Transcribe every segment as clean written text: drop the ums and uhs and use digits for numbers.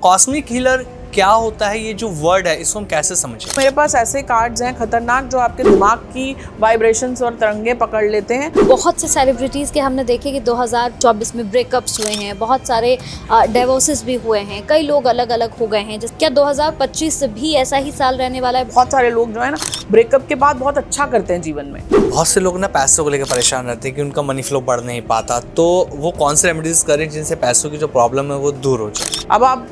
Cosmic healer क्या होता है, ये जो वर्ड है इसको हम कैसे समझें? मेरे पास ऐसे कार्ड्स हैं खतरनाक जो आपके दिमाग की वाइब्रेशंस और तरंगे पकड़ लेते हैं। बहुत से सेलिब्रिटीज़ के हमने देखे कि 2024 में ब्रेकअप्स हुए हैं, बहुत सारे डिवोर्सेस भी हुए हैं, कई लोग अलग अलग हो गए हैं। क्या 2025 भी ऐसा ही साल रहने वाला है? बहुत सारे लोग जो है ना ब्रेकअप के बाद बहुत अच्छा करते हैं जीवन में। बहुत से लोग ना पैसों को लेकर परेशान रहते हैं कि उनका मनी फ्लो बढ़ नहीं पाता, तो वो कौन से रेमेडीज करें जिनसे पैसों की जो प्रॉब्लम है वो दूर हो जाए? अब आप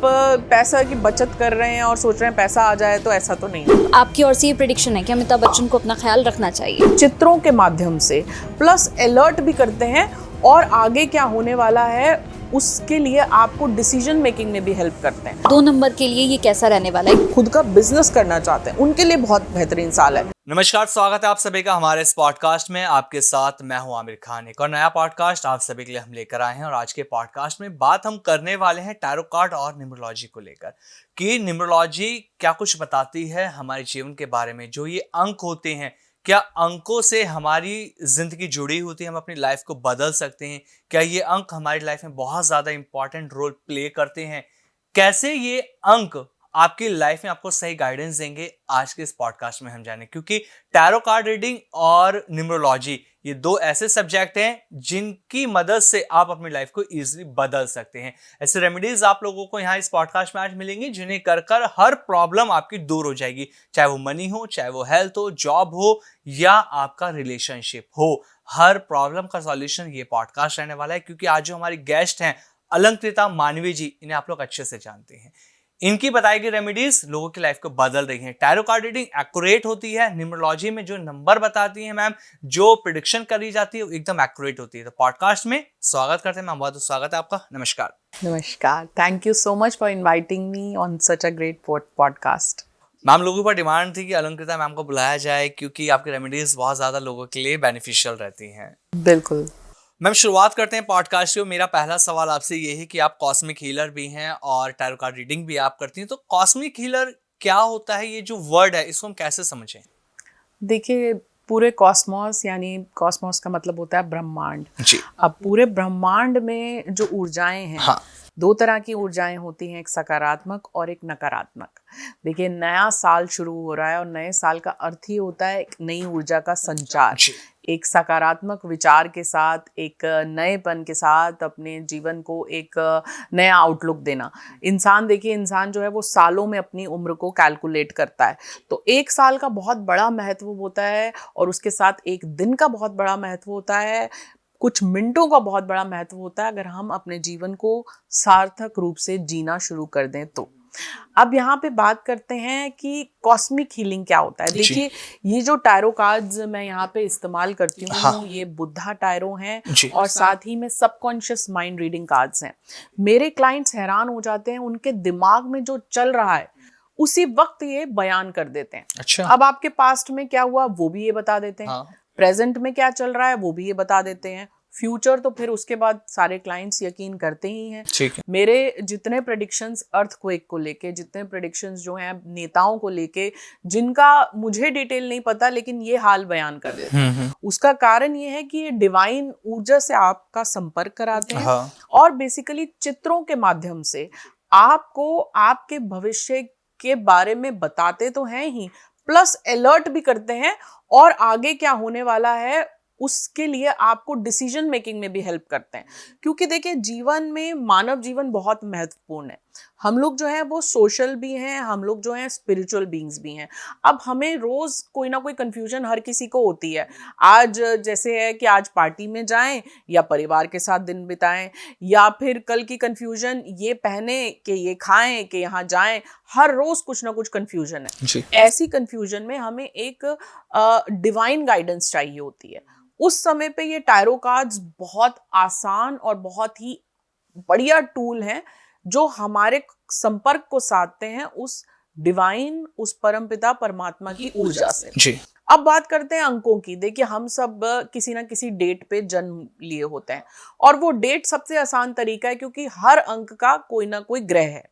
पैसा की बचत कर रहे हैं और सोच रहे हैं पैसा आ जाए, तो ऐसा तो नहीं है। आपकी ओर से ये प्रेडिक्शन है कि अमिताभ बच्चन को अपना ख्याल रखना चाहिए। चित्रों के माध्यम से प्लस अलर्ट भी करते हैं और आगे क्या होने वाला है उसके लिए आपको डिसीजन मेकिंग में भी हेल्प करते हैं। 2 नंबर के लिए ये कैसा रहने वाला है? खुद का बिजनेस करना चाहते हैं उनके लिए बहुत बेहतरीन साल है। नमस्कार, स्वागत है आप सभी का हमारे इस पॉडकास्ट में। आपके साथ मैं हूं आमिर खान। एक और नया पॉडकास्ट आप सभी के लिए हम लेकर आए हैं और आज के पॉडकास्ट में बात हम करने वाले हैं टैरो कार्ड और न्यूमरोलॉजी को लेकर कि न्यूमरोलॉजी क्या कुछ बताती है हमारे जीवन के बारे में। जो ये अंक होते हैं, क्या अंकों से हमारी जिंदगी जुड़ी होती है, हम अपनी लाइफ को बदल सकते हैं? क्या ये अंक हमारी लाइफ में बहुत ज्यादा इंपॉर्टेंट रोल प्ले करते हैं? कैसे ये अंक आपकी लाइफ में आपको सही गाइडेंस देंगे, आज के इस पॉडकास्ट में हम जानें। क्योंकि टैरो कार्ड रीडिंग और न्यूमरोलॉजी ये दो ऐसे सब्जेक्ट हैं जिनकी मदद से आप अपनी लाइफ को इजीली बदल सकते हैं। ऐसे रेमेडीज आप लोगों को यहाँ इस पॉडकास्ट में आज मिलेंगी जिन्हें कर कर हर प्रॉब्लम आपकी दूर हो जाएगी, चाहे वो मनी हो, चाहे वो हेल्थ हो, जॉब हो या आपका रिलेशनशिप हो। हर प्रॉब्लम का सॉल्यूशन ये पॉडकास्ट रहने वाला है। क्योंकि आज जो हमारी गेस्ट हैं अलंकृता मानवी जी, इन्हें आप लोग अच्छे से जानते हैं। इनकी बताई गई रेमेडीज लोगों की लाइफ को बदल रही हैं। टैरो कार्ड रीडिंग एक्यूरेट होती है, न्यूमरोलॉजी में जो नंबर बताती हैं मैम, जो प्रेडिक्शन करी जाती है वो एकदम एक्यूरेट होती है। तो पॉडकास्ट में स्वागत करते हैं मैम, बहुत स्वागत है आपका। नमस्कार। नमस्कार, thank you so much for inviting me on such a great podcast. Ma'am, लोगों पर डिमांड थी कि अलंकृता मैम को बुलाया जाए क्योंकि आपकी रेमेडीज बहुत ज्यादा लोगों के लिए बेनिफिशियल रहती हैं। बिल्कुल मैम, शुरुआत करते हैं पॉडकास्ट को। मेरा पहला सवाल आपसे ये है कि आप कॉस्मिक हीलर भी हैं और टैरो कार्ड रीडिंग भी आप करती हैं, तो कॉस्मिक हीलर क्या होता है, ये जो वर्ड है इसको हम कैसे समझें? देखिए, पूरे कॉस्मोस यानी कॉस्मोस का मतलब होता है ब्रह्मांड जी। अब पूरे ब्रह्मांड में जो ऊर्जाएं हैं, हाँ। 2 तरह की ऊर्जाएं होती हैं, एक सकारात्मक और एक नकारात्मक। देखिए, नया साल शुरू हो रहा है और नए साल का अर्थ ही होता है एक नई ऊर्जा का संचार। एक सकारात्मक विचार के साथ, एक नएपन के साथ अपने जीवन को एक नया आउटलुक देना। इंसान जो है वो सालों में अपनी उम्र को कैलकुलेट करता है, तो एक साल का बहुत बड़ा महत्व होता है और उसके साथ एक दिन का बहुत बड़ा महत्व होता है, कुछ मिनटों का बहुत बड़ा महत्व होता है अगर हम अपने जीवन को सार्थक रूप से जीना शुरू कर दें तो। अब यहाँ पे बात करते हैं कि कॉस्मिक हीलिंग क्या होता है। देखिए, ये जो टैरो कार्ड्स मैं यहाँ पे इस्तेमाल करती हूँ, हाँ। ये बुद्धा टैरो हैं और साथ ही में सबकॉन्शियस माइंड रीडिंग कार्ड्स हैं। मेरे क्लाइंट्स हैरान हो जाते हैं, उनके दिमाग में जो चल रहा है उसी वक्त ये बयान कर देते हैं। अच्छा। अब आपके पास्ट में क्या हुआ वो भी ये बता देते हैं। हाँ। प्रेजेंट में क्या चल रहा है वो भी ये बता देते हैं। फ्यूचर तो फिर उसके बाद सारे क्लाइंट्स यकीन करते ही हैं। ठीक है। मेरे जितने प्रेडिक्शंस अर्थक्वेक को लेके, जितने प्रेडिक्शंस जो हैं नेताओं को लेके, जिनका मुझे डिटेल नहीं पता लेकिन ये हाल बयान कर देते हैं, उसका कारण ये है कि ये डिवाइन ऊर्जा से आपका संपर्क कराते हैं। हाँ। और बेसिकली चित्रों के माध्यम से आपको आपके भविष्य के बारे में बताते तो हैं ही, प्लस अलर्ट भी करते हैं और आगे क्या होने वाला है उसके लिए आपको डिसीजन मेकिंग में भी हेल्प करते हैं। क्योंकि देखिए, जीवन में मानव जीवन बहुत महत्वपूर्ण है। हम लोग जो है वो सोशल भी हैं, हम लोग जो हैं स्पिरिचुअल बीइंग्स भी हैं। अब हमें रोज कोई ना कोई कंफ्यूजन हर किसी को होती है। आज जैसे है कि आज पार्टी में जाएं या परिवार के साथ दिन बिताएं, या फिर कल की कंफ्यूजन ये पहने कि ये खाएं कि यहाँ जाएं। हर रोज कुछ ना कुछ कंफ्यूजन है जी। ऐसी कंफ्यूजन में हमें एक डिवाइन गाइडेंस चाहिए होती है। उस समय पे ये टैरो कार्ड्स बहुत आसान और बहुत ही बढ़िया टूल हैं जो हमारे संपर्क को साधते हैं उस डिवाइन, उस परमपिता परमात्मा की ऊर्जा से। जी। अब बात करते हैं अंकों की। देखिए, हम सब किसी ना किसी डेट पे जन्म लिए होते हैं और वो डेट सबसे आसान तरीका है क्योंकि हर अंक का कोई ना कोई ग्रह है।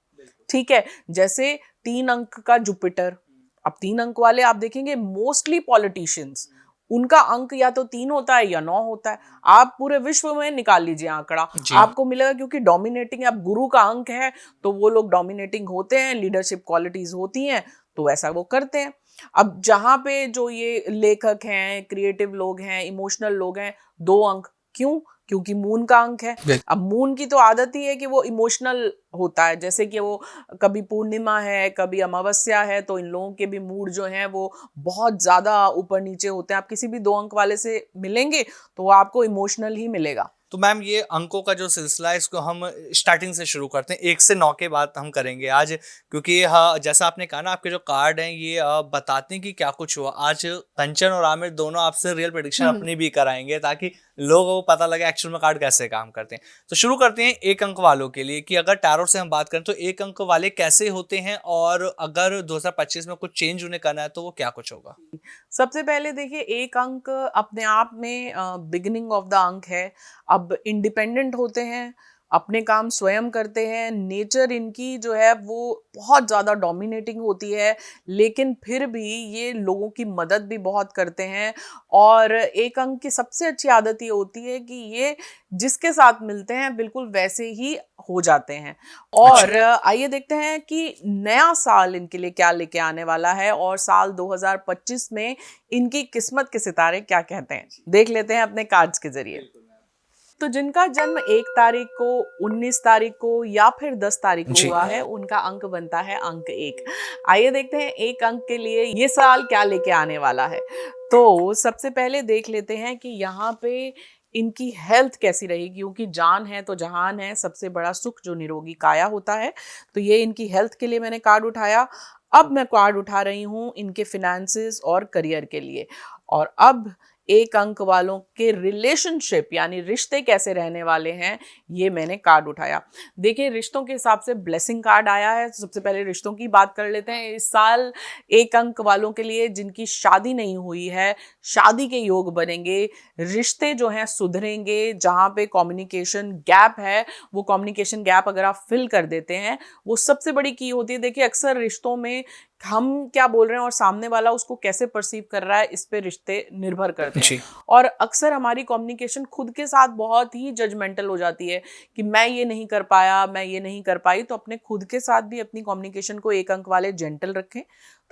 ठीक है, जैसे 3 अंक का जुपिटर। अब 3 अंक वाले आप देखेंगे मोस्टली पॉलिटिशियंस, उनका अंक या तो 3 होता है या 9 होता है। आप पूरे विश्व में निकाल लीजिए आंकड़ा, आपको मिलेगा, क्योंकि डोमिनेटिंग, अब गुरु का अंक है तो वो लोग डोमिनेटिंग होते हैं, लीडरशिप क्वालिटीज होती हैं तो ऐसा वो करते हैं। अब जहां पे जो ये लेखक हैं, क्रिएटिव लोग हैं, इमोशनल लोग हैं, 2 अंक। क्यों? क्योंकि मून का अंक है। अब मून की तो आदत ही है कि वो इमोशनल होता है, जैसे कि वो कभी पूर्णिमा है, कभी अमावस्या है, तो इन लोगों के भी मूड जो हैं वो बहुत ज्यादा ऊपर नीचे होते हैं। आप किसी भी 2 अंक वाले से मिलेंगे तो वो आपको इमोशनल ही मिलेगा। तो मैम ये अंकों का जो सिलसिला है इसको हम स्टार्टिंग से शुरू करते हैं, 1 से 9 के बाद हम करेंगे आज, क्योंकि हाँ जैसा आपने कहा ना, आपके जो कार्ड हैं ये बताते हैं कि क्या कुछ हुआ। आज कंचन और आमिर दोनों आपसे रियल प्रेडिक्शन अपनी भी कराएंगे ताकि लोगों को पता लगे एक्चुअल में कार्ड कैसे काम करते हैं। तो शुरू करते हैं 1 अंक वालों के लिए कि अगर टैरो से हम बात करें तो 1 अंक वाले कैसे होते हैं, और अगर 2025 में कुछ चेंज उन्हें करना है तो वो क्या कुछ होगा। सबसे पहले देखिए, 1 अंक अपने आप में बिगिनिंग ऑफ द अंक है। अब इंडिपेंडेंट होते हैं, अपने काम स्वयं करते हैं, नेचर इनकी जो है वो बहुत ज़्यादा डोमिनेटिंग होती है, लेकिन फिर भी ये लोगों की मदद भी बहुत करते हैं। और 1 अंक की सबसे अच्छी आदत ये होती है कि ये जिसके साथ मिलते हैं बिल्कुल वैसे ही हो जाते हैं। और आइए देखते हैं कि नया साल इनके लिए क्या लेके आने वाला है, और साल 2025 में इनकी किस्मत के सितारे क्या कहते हैं, देख लेते हैं अपने कार्ड्स के जरिए। तो जिनका जन्म 1 तारीख को, 19 तारीख को या फिर 10 तारीख को हुआ है, उनका अंक बनता है अंक 1। आइए देखते हैं 1 अंक के लिए ये साल क्या लेके आने वाला है। तो सबसे पहले देख लेते हैं कि यहाँ पे इनकी हेल्थ कैसी रहेगी, क्योंकि जान है तो जहान है, सबसे बड़ा सुख जो निरोगी काया होता है। तो ये इनकी हेल्थ के लिए मैंने कार्ड उठाया। अब मैं कार्ड उठा रही हूँ इनके फिनेंसेस और करियर के लिए। और अब 1 अंक वालों के रिलेशनशिप यानी रिश्ते कैसे रहने वाले हैं, ये मैंने कार्ड उठाया। देखिए, रिश्तों के हिसाब से ब्लेसिंग कार्ड आया है। सबसे पहले रिश्तों की बात कर लेते हैं। इस साल 1 अंक वालों के लिए जिनकी शादी नहीं हुई है, शादी के योग बनेंगे, रिश्ते जो हैं सुधरेंगे। जहाँ पे कम्युनिकेशन गैप है, वो कम्युनिकेशन गैप अगर आप फिल कर देते हैं, वो सबसे बड़ी की होती है। देखिए, अक्सर रिश्तों में हम क्या बोल रहे हैं और सामने वाला उसको कैसे परसीव कर रहा है, इस पे रिश्ते निर्भर करते हैं। और अक्सर हमारी कम्युनिकेशन खुद के साथ बहुत ही जजमेंटल हो जाती है कि मैं ये नहीं कर पाया, मैं ये नहीं कर पाई। तो अपने खुद के साथ भी अपनी कम्युनिकेशन को 1 अंक वाले जेंटल रखें।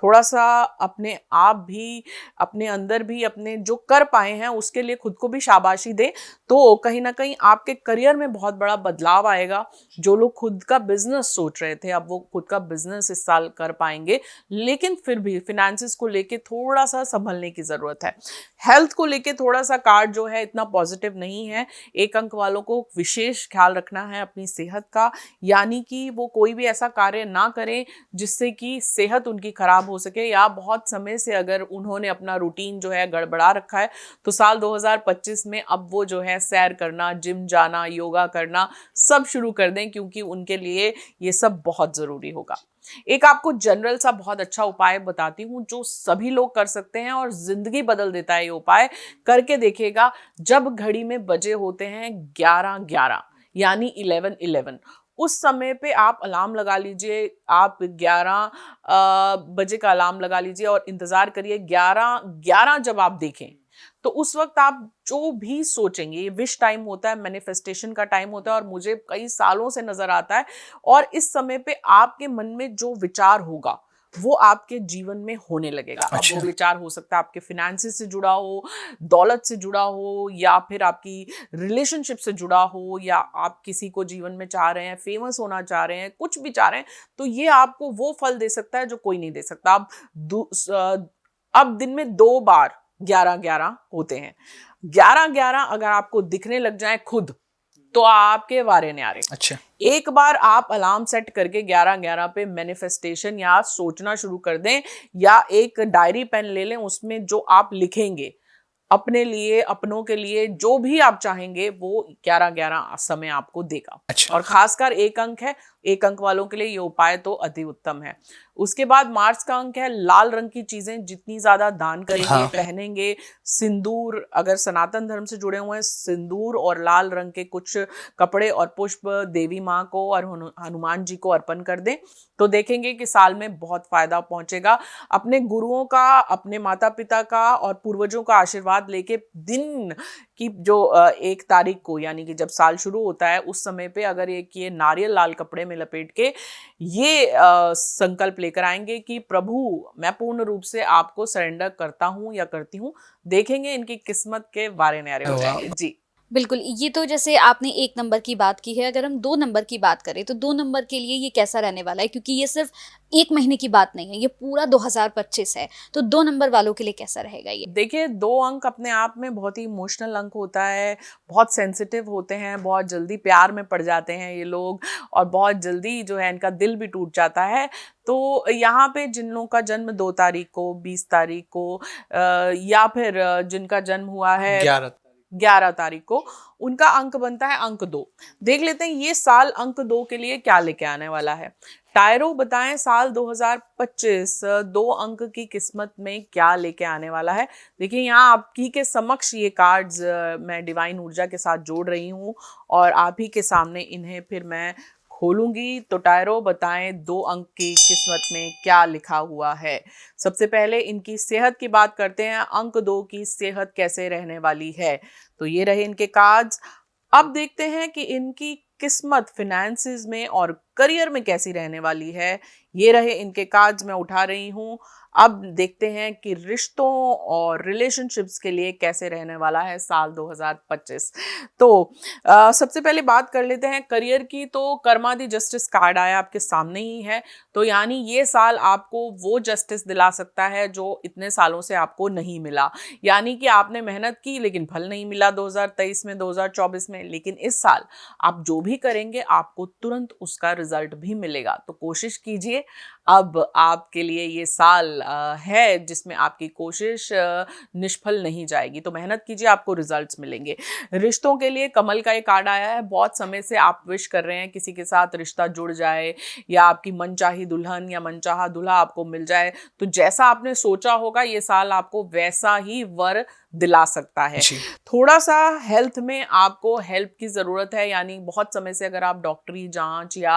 थोड़ा सा अपने आप भी, अपने अंदर भी, अपने जो कर पाए हैं उसके लिए खुद को भी शाबाशी दें। तो कहीं ना कहीं आपके करियर में बहुत बड़ा बदलाव आएगा। जो लोग खुद का बिजनेस सोच रहे थे, अब वो खुद का बिजनेस इस साल कर पाएंगे। लेकिन फिर भी फिनेंसेस को लेके थोड़ा सा संभलने की जरूरत है। हेल्थ को लेके थोड़ा सा कार्ड जो है इतना पॉजिटिव नहीं है। 1 अंक वालों को विशेष ख्याल रखना है अपनी सेहत का, यानी कि वो कोई भी ऐसा कार्य ना करें जिससे कि सेहत उनकी खराब हो सके, या बहुत समय से अगर उन्होंने अपना रूटीन जो है गड़बड़ा रखा है तो साल 2025 में अब वो जो है सैर करना, जिम जाना, योगा करना सब शुरू कर दें, क्योंकि उनके लिए ये सब बहुत जरूरी होगा। एक आपको जनरल सा बहुत अच्छा उपाय बताती हूँ जो सभी लोग कर सकते हैं और जिंदगी बदल देता है। ये उपाय करके देखिएगा। जब घड़ी में बजे होते हैं 11:11 यानी 11:11, उस समय पे आप अलार्म लगा लीजिए। आप 11 बजे का अलार्म लगा लीजिए और इंतजार करिए। 11:11 जब आप देखें तो उस वक्त आप जो भी सोचेंगे, ये विश टाइम होता है, मैनिफेस्टेशन का टाइम होता है, और मुझे कई सालों से नजर आता है। और इस समय पे आपके मन में जो विचार होगा वो आपके जीवन में होने लगेगा। अब वो विचार हो सकता है आपके फिनेंसेस से जुड़ा हो, दौलत से जुड़ा हो, या फिर आपकी रिलेशनशिप से जुड़ा हो, या आप किसी को जीवन में चाह रहे हैं, फेमस होना चाह रहे हैं, कुछ भी चाह रहे हैं, तो ये आपको वो फल दे सकता है जो कोई नहीं दे सकता। अब दिन में 2 बार 11:11 होते हैं। 11:11 अगर आपको दिखने लग जाए खुद, तो आपके वारे न्यारे। अच्छा, एक बार आप अलार्म सेट करके 11:11 पे मैनिफेस्टेशन या सोचना शुरू कर दें, या एक डायरी पेन ले लें, उसमें जो आप लिखेंगे अपने लिए, अपनों के लिए, जो भी आप चाहेंगे, वो 11:11 समय आपको देगा। अच्छा। और खासकर 1 अंक है, 1 अंक वालों के लिए ये उपाय तो अति उत्तम है। उसके बाद मार्स का अंक है लाल रंग की चीजें जितनी ज्यादा दान करेंगे, हाँ। पहनेंगे, सिंदूर, अगर सनातन धर्म से जुड़े हुए हैं, सिंदूर और लाल रंग के कुछ कपड़े और पुष्प देवी माँ को और हनुमान जी को अर्पण कर दें, तो देखेंगे कि साल में बहुत फायदा पहुंचेगा। अपने गुरुओं का, अपने माता पिता का और पूर्वजों का आशीर्वाद लेके दिन की जो 1 तारीख को, यानी कि जब साल शुरू होता है उस समय पे अगर ये नारियल लाल कपड़े में लपेट के ये संकल्प लेकर आएंगे कि प्रभु मैं पूर्ण रूप से आपको सरेंडर करता हूँ या करती हूँ, देखेंगे इनकी किस्मत के वारे न्यारे हो जाएंगे। जी बिल्कुल, ये तो जैसे आपने 1 नंबर की बात की है, अगर हम 2 नंबर की बात करें तो 2 नंबर के लिए ये कैसा रहने वाला है? क्योंकि ये सिर्फ 1 महीने की बात नहीं है, ये पूरा 2025 है, तो 2 नंबर वालों के लिए कैसा रहेगा ये? देखिए, 2 अंक अपने आप में बहुत ही इमोशनल अंक होता है, बहुत सेंसिटिव होते हैं, बहुत जल्दी प्यार में पड़ जाते हैं ये लोग और बहुत जल्दी जो है इनका दिल भी टूट जाता है। तो यहाँ पे जिन लोगों का जन्म 2 तारीख को, 20 तारीख को या फिर जिनका जन्म हुआ है 11 तारीख को, उनका अंक बनता है अंक 2। देख लेते हैं ये साल अंक 2 के लिए क्या लेके आने वाला है। टायरो बताएं साल 2025 2 अंक की किस्मत में क्या लेके आने वाला है। देखिए यहाँ आपकी के समक्ष ये कार्ड्स मैं डिवाइन ऊर्जा के साथ जोड़ रही हूँ और आप ही के सामने इन्हें फिर मैं खोलूंगी। तो टायरो बताएं 2 अंक की किस्मत में क्या लिखा हुआ है। सबसे पहले इनकी सेहत की बात करते हैं, अंक 2 की सेहत कैसे रहने वाली है। तो ये रहे इनके कार्ड्स। अब देखते हैं कि इनकी किस्मत फिनेंसेस में और करियर में कैसी रहने वाली है। ये रहे इनके कार्ड्स मैं उठा रही हूँ। अब देखते हैं कि रिश्तों और रिलेशनशिप्स के लिए कैसे रहने वाला है साल 2025। तो सबसे पहले बात कर लेते हैं करियर की। तो कर्मा दी जस्टिस कार्ड आया आपके सामने ही है। तो यानी ये साल आपको वो जस्टिस दिला सकता है जो इतने सालों से आपको नहीं मिला। यानी कि आपने मेहनत की लेकिन फल नहीं मिला 2023 में, 2024 में, लेकिन इस साल आप जो भी करेंगे आपको तुरंत उसका रिजल्ट भी मिलेगा। तो कोशिश कीजिए। अब आपके लिए ये साल है जिसमें आपकी कोशिश निष्फल नहीं जाएगी। तो मेहनत कीजिए, आपको रिजल्ट्स मिलेंगे। रिश्तों के लिए कमल का एक कार्ड आया है। बहुत समय से आप विश कर रहे हैं किसी के साथ रिश्ता जुड़ जाए या आपकी मनचाही दुल्हन या मनचाहा दूल्हा आपको मिल जाए। तो जैसा आपने सोचा होगा ये साल आपको वैसा ही वर दिला सकता है। थोड़ा सा हेल्थ में आपको हेल्प की ज़रूरत है, यानी बहुत समय से अगर आप डॉक्टरी जांच या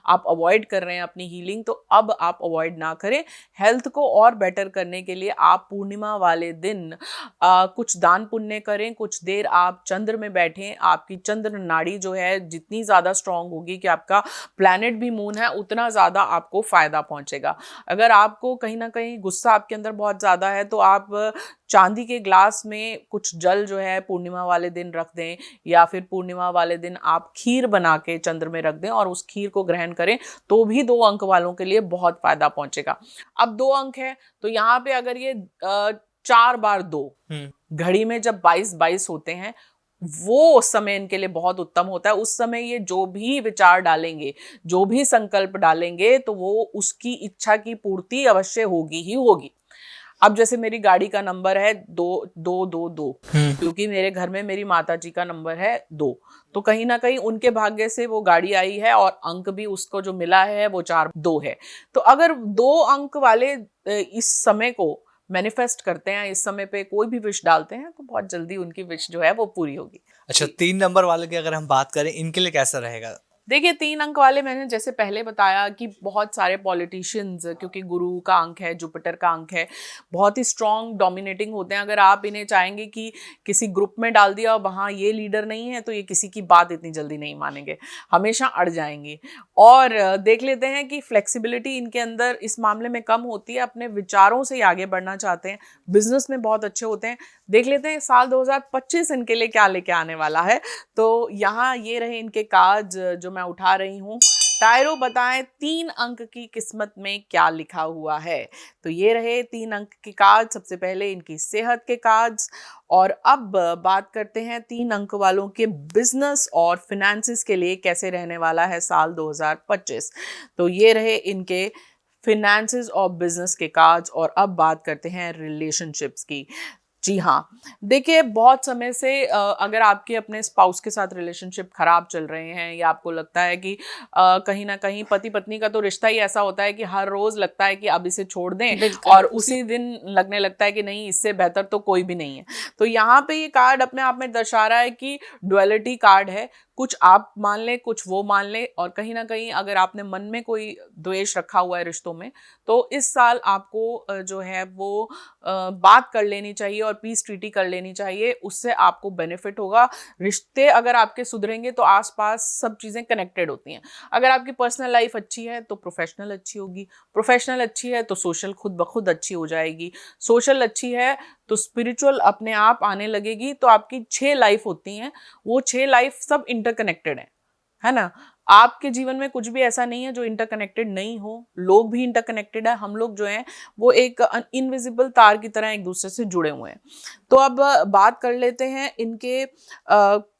आप अवॉइड कर रहे हैं अपनी हीलिंग, तो अब आप अवॉइड ना करें। हेल्थ को और बेटर करने के लिए आप पूर्णिमा वाले दिन कुछ दान पुण्य करें, कुछ देर आप चंद्र में बैठें। आपकी चंद्र नाड़ी जो है जितनी ज़्यादा स्ट्रांग होगी कि आपका प्लैनेट भी मून है, उतना ज़्यादा आपको फ़ायदा पहुँचेगा। अगर आपको कहीं ना कहीं गुस्सा आपके अंदर बहुत ज़्यादा है तो आप चांदी के ग्लास में कुछ जल जो है पूर्णिमा वाले दिन रख दें, या फिर पूर्णिमा वाले दिन आप खीर बना के चंद्र में रख दें और उस खीर को ग्रहण करें, तो भी 2 अंक वालों के लिए बहुत फायदा पहुंचेगा। अब 2 अंक है तो यहाँ पे अगर ये 4 बार 2 घड़ी में जब 22-22 होते हैं, वो समय इनके लिए बहुत उत्तम होता है। उस समय ये जो भी विचार डालेंगे, जो भी संकल्प डालेंगे, तो वो उसकी इच्छा की पूर्ति अवश्य होगी ही होगी। अब जैसे मेरी गाड़ी का नंबर है 2222, क्योंकि मेरे घर में मेरी माता जी का नंबर है 2, तो कहीं ना कहीं उनके भाग्य से वो गाड़ी आई है और अंक भी उसको जो मिला है वो 4-2 है। तो अगर 2 अंक वाले इस समय को मैनिफेस्ट करते हैं, इस समय पे कोई भी विश डालते हैं, तो बहुत जल्दी उनकी विश जो है वो पूरी होगी। अच्छा, 3 नंबर वाले की अगर हम बात करें, इनके लिए कैसा रहेगा? देखिए 3 अंक वाले, मैंने जैसे पहले बताया कि बहुत सारे पॉलिटिशियंस, क्योंकि गुरु का अंक है, जुपिटर का अंक है, बहुत ही स्ट्रॉन्ग डोमिनेटिंग होते हैं। अगर आप इन्हें चाहेंगे कि किसी ग्रुप में डाल दिया और वहाँ ये लीडर नहीं है, तो ये किसी की बात इतनी जल्दी नहीं मानेंगे, हमेशा अड़ जाएंगे। और देख लेते हैं कि फ्लेक्सिबिलिटी इनके अंदर इस मामले में कम होती है, अपने विचारों से आगे बढ़ना चाहते हैं, बिजनेस में बहुत अच्छे होते हैं। देख लेते हैं साल 2025 इनके लिए क्या लेके आने वाला है। तो यहाँ ये रहे इनके कार्ड्स जो मैं उठा रही हूँ। टायरो बताएं 3 अंक की किस्मत में क्या लिखा हुआ है। तो ये रहे 3 अंक के कार्ड, सबसे पहले इनकी सेहत के कार्ड्स। और अब बात करते हैं 3 अंक वालों के बिजनेस और फिनेंसेस के लिए कैसे रहने वाला है साल 2025। तो ये रहे इनके फिनेंसेस और बिजनेस के कार्ड्स। और अब बात करते हैं रिलेशनशिप्स की। जी हाँ, देखिए बहुत समय से अगर आपके अपने स्पाउस के साथ रिलेशनशिप खराब चल रहे हैं या आपको लगता है कि कहीं ना कहीं पति पत्नी का तो रिश्ता ही ऐसा होता है कि हर रोज लगता है कि अब इसे छोड़ दें बिल्कुल। और उसी दिन लगने लगता है कि नहीं, इससे बेहतर तो कोई भी नहीं है। तो यहाँ पे ये कार्ड अपने आप में दर्शा रहा है कि डुअलिटी कार्ड है, कुछ आप मान लें कुछ वो मान ले, और कहीं ना कहीं अगर आपने मन में कोई द्वेष रखा हुआ है रिश्तों में, तो इस साल आपको जो है वो बात कर लेनी चाहिए और पीस ट्रीटी कर लेनी चाहिए, उससे आपको बेनिफिट होगा। रिश्ते अगर आपके सुधरेंगे तो आसपास सब चीज़ें कनेक्टेड होती हैं। अगर आपकी पर्सनल लाइफ अच्छी है तो प्रोफेशनल अच्छी होगी, प्रोफेशनल अच्छी है तो सोशल खुद ब खुद अच्छी हो जाएगी, सोशल अच्छी है तो स्पिरिचुअल अपने आप आने लगेगी। तो आपकी 6 लाइफ होती हैं, वो 6 लाइफ सब इंटरकनेक्टेड है ना। आपके जीवन में कुछ भी ऐसा नहीं है जो इंटरकनेक्टेड नहीं हो, लोग भी इंटरकनेक्टेड है। हम लोग जो हैं वो एक इनविजिबल तार की तरह एक दूसरे से जुड़े हुए हैं। तो अब बात कर लेते हैं इनके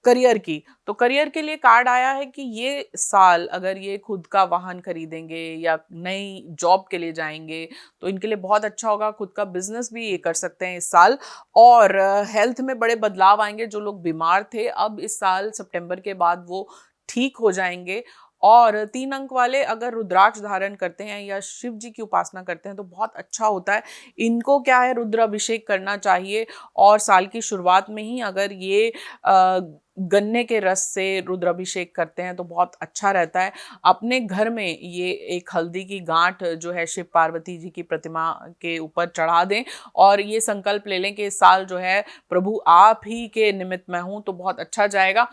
करियर की। तो करियर के लिए कार्ड आया है कि ये साल अगर ये खुद का वाहन खरीदेंगे या नई जॉब के लिए जाएंगे तो इनके लिए बहुत अच्छा होगा। खुद का बिजनेस भी ये कर सकते हैं इस साल। और हेल्थ में बड़े बदलाव आएंगे। जो लोग बीमार थे अब इस साल सितंबर के बाद वो ठीक हो जाएंगे। और 3 अंक वाले अगर रुद्राक्ष धारण करते हैं या शिव जी की उपासना करते हैं तो बहुत अच्छा होता है। इनको क्या है, रुद्राभिषेक करना चाहिए। और साल की शुरुआत में ही अगर ये गन्ने के रस से रुद्राभिषेक करते हैं तो बहुत अच्छा रहता है। अपने घर में ये एक हल्दी की गांठ जो है शिव पार्वती जी की प्रतिमा के ऊपर चढ़ा दें और ये संकल्प ले लें कि इस साल जो है प्रभु आप ही के निमित्त मैं हूं, तो बहुत अच्छा जाएगा।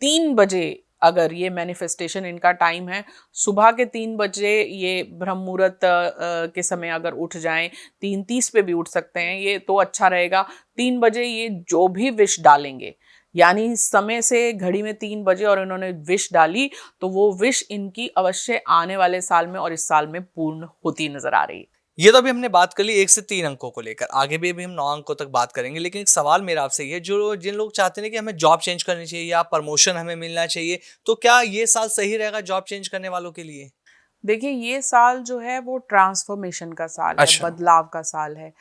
3 बजे अगर ये मैनिफेस्टेशन इनका टाइम है, सुबह के 3 बजे ये ब्रह्म मुहूर्त के समय अगर उठ जाएं, 3:30 पे भी उठ सकते हैं ये, तो अच्छा रहेगा। 3 बजे ये जो भी विश डालेंगे, यानी समय से घड़ी में 3 बजे और इन्होंने विश डाली तो वो विश इनकी अवश्य आने वाले साल में और इस साल में पूर्ण होती नजर आ रही है। ये तो अभी हमने बात कर ली 1 से 3 अंकों को लेकर, आगे भी अभी हम 9 अंकों तक बात करेंगे। लेकिन एक सवाल मेरा आपसे ये है, जो जिन लोग चाहते हैं कि हमें जॉब चेंज करनी चाहिए या प्रमोशन हमें मिलना चाहिए, तो क्या ये साल सही रहेगा जॉब चेंज करने वालों के लिए? देखिए ये साल जो है वो ट्रांसफॉर्मेशन का साल है, अच्छा। बदलाव का साल है।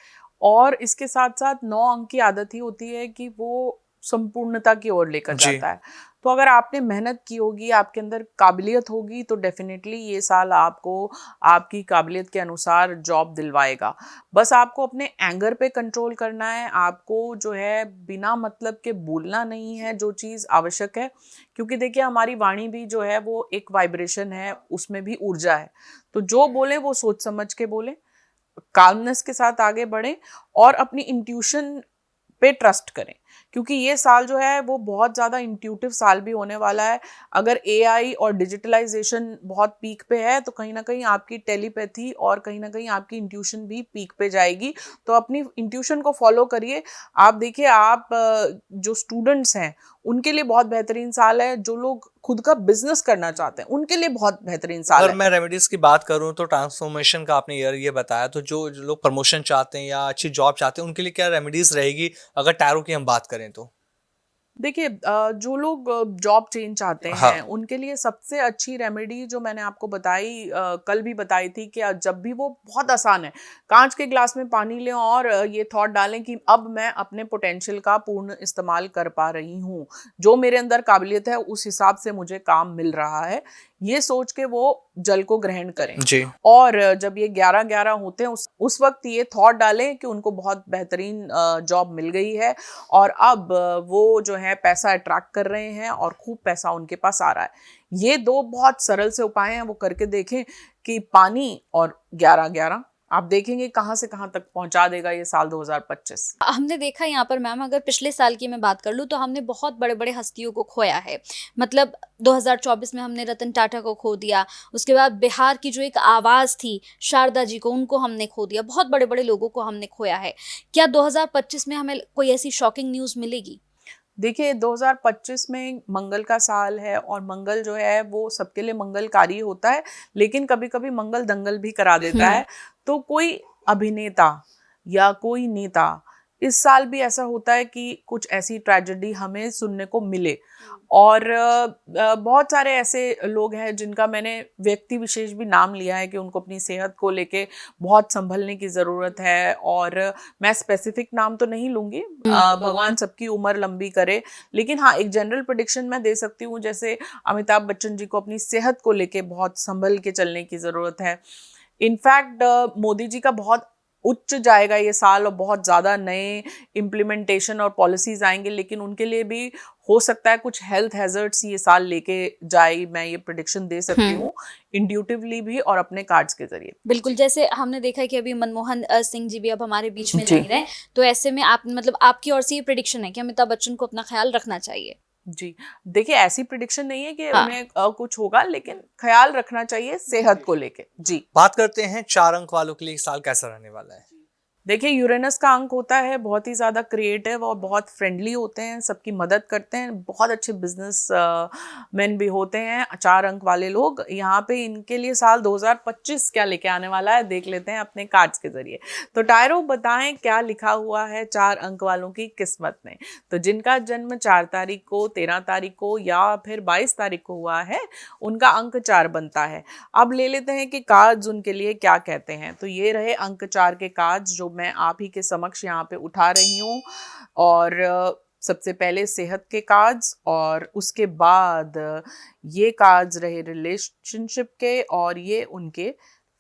और इसके साथ साथ 9 अंक की आदत ही होती है कि वो संपूर्णता की ओर लेकर जी। जाता है। तो अगर आपने मेहनत की होगी, आपके अंदर काबिलियत होगी, तो डेफिनेटली ये साल आपको आपकी काबिलियत के अनुसार जॉब दिलवाएगा। बस आपको अपने एंगर पे कंट्रोल करना है। आपको जो है बिना मतलब के बोलना नहीं है जो चीज़ आवश्यक है, क्योंकि देखिए हमारी वाणी भी जो है वो एक वाइब्रेशन है, उसमें भी ऊर्जा है। तो जो बोले वो सोच समझ के बोले, कामनेस के साथ आगे बढ़ें और अपनी इंट्यूशन पे ट्रस्ट करें, क्योंकि ये साल जो है वो बहुत ज़्यादा इंट्यूटिव साल भी होने वाला है। अगर एआई और डिजिटलाइजेशन बहुत पीक पे है तो कहीं ना कहीं आपकी टेलीपैथी और कहीं ना कहीं आपकी इंट्यूशन भी पीक पे जाएगी। तो अपनी इंट्यूशन को फॉलो करिए। आप देखिए, आप जो स्टूडेंट्स हैं उनके लिए बहुत बेहतरीन साल है। जो लोग खुद का बिजनेस करना चाहते हैं उनके लिए बहुत बेहतरीन साल अगर है। मैं रेमेडीज की बात करूं तो ट्रांसफॉर्मेशन का आपने ये बताया, तो जो लोग प्रमोशन चाहते हैं या अच्छी जॉब चाहते हैं उनके लिए क्या रेमेडीज रहेगी अगर टैरो की हम बात करें तो? देखिए जो लोग जॉब चेंज चाहते हैं हाँ। उनके लिए सबसे अच्छी रेमेडी जो मैंने आपको बताई, कल भी बताई थी, कि जब भी वो बहुत आसान है, कांच के ग्लास में पानी लें और ये थॉट डालें कि अब मैं अपने पोटेंशियल का पूर्ण इस्तेमाल कर पा रही हूँ, जो मेरे अंदर काबिलियत है उस हिसाब से मुझे काम मिल रहा है, ये सोच के वो जल को ग्रहण करें। जी। और जब ये 11-11 होते हैं उस वक्त ये थॉट डालें कि उनको बहुत बेहतरीन जॉब मिल गई है और अब वो जो है पैसा अट्रैक्ट कर रहे हैं और खूब पैसा उनके पास आ रहा है। ये 2 बहुत सरल से उपाय हैं, वो करके देखें कि पानी और 11-11 आप देखेंगे कहाँ से कहाँ तक पहुंचा देगा ये साल 2025। हमने देखा यहाँ पर मैम, अगर पिछले साल की मैं बात कर लूँ तो हमने बहुत बड़े बड़े हस्तियों को खोया है। मतलब 2024 में हमने रतन टाटा को खो दिया, उसके बाद बिहार की जो एक आवाज़ थी शारदा जी को, उनको हमने खो दिया, बहुत बड़े बड़े लोगों को हमने खोया है। क्या 2025 में हमें कोई ऐसी शॉकिंग न्यूज़ मिलेगी? देखिए 2025 में मंगल का साल है और मंगल जो है वो सबके लिए मंगलकारी होता है, लेकिन कभी कभी मंगल दंगल भी करा देता है। तो कोई अभिनेता या कोई नेता इस साल भी ऐसा होता है कि कुछ ऐसी ट्रेजेडी हमें सुनने को मिले, और बहुत सारे ऐसे लोग हैं जिनका मैंने व्यक्ति विशेष भी नाम लिया है कि उनको अपनी सेहत को लेके बहुत संभलने की ज़रूरत है, और मैं स्पेसिफिक नाम तो नहीं लूँगी, भगवान सबकी उम्र लंबी करे, लेकिन हाँ एक जनरल प्रेडिक्शन मैं दे सकती हूँ। जैसे अमिताभ बच्चन जी को अपनी सेहत को लेके बहुत संभल के चलने की ज़रूरत है। इनफैक्ट मोदी जी का बहुत उच्च जाएगा ये साल, और बहुत ज़्यादा नए इम्प्लीमेंटेशन और पॉलिसीज आएंगे, लेकिन उनके लिए भी हो सकता है कुछ हेल्थ हैजर्ड्स ये साल लेके जाए। मैं ये प्रेडिक्शन दे सकती हूँ इंट्यूटिवली भी और अपने कार्ड्स के जरिए। बिल्कुल, जैसे हमने देखा है कि अभी मनमोहन सिंह जी भी अब हमारे बीच में जी। नहीं रहे, तो ऐसे में आप मतलब आपकी ओर से ये प्रेडिक्शन है कि अमिताभ बच्चन को अपना ख्याल रखना चाहिए। जी, देखिए ऐसी प्रेडिक्शन नहीं है कि हाँ। उन्हें कुछ होगा, लेकिन ख्याल रखना चाहिए सेहत को लेके। जी, बात करते हैं 4 अंक वालों के लिए इस साल कैसा रहने वाला है। देखिए यूरेनस का अंक होता है बहुत ही ज़्यादा क्रिएटिव और बहुत फ्रेंडली होते हैं, सबकी मदद करते हैं, बहुत अच्छे बिजनेस मैन भी होते हैं 4 अंक वाले लोग। यहाँ पे इनके लिए साल 2025 क्या लेके आने वाला है देख लेते हैं अपने कार्ड्स के जरिए। तो टायरो बताएं क्या लिखा हुआ है 4 अंक वालों की किस्मत में। तो जिनका जन्म 4 तारीख को, 13 तारीख को या फिर 22 तारीख को हुआ है, उनका अंक 4 बनता है। अब ले लेते हैं कि कार्ड्स उनके लिए क्या कहते हैं। तो ये रहे अंक 4 के कार्ड्स जो मैं आप ही के समक्ष यहाँ पे उठा रही हूँ। और सबसे पहले सेहत के कार्ड्स, और उसके बाद ये कार्ड्स रहे रिलेशनशिप के, और ये उनके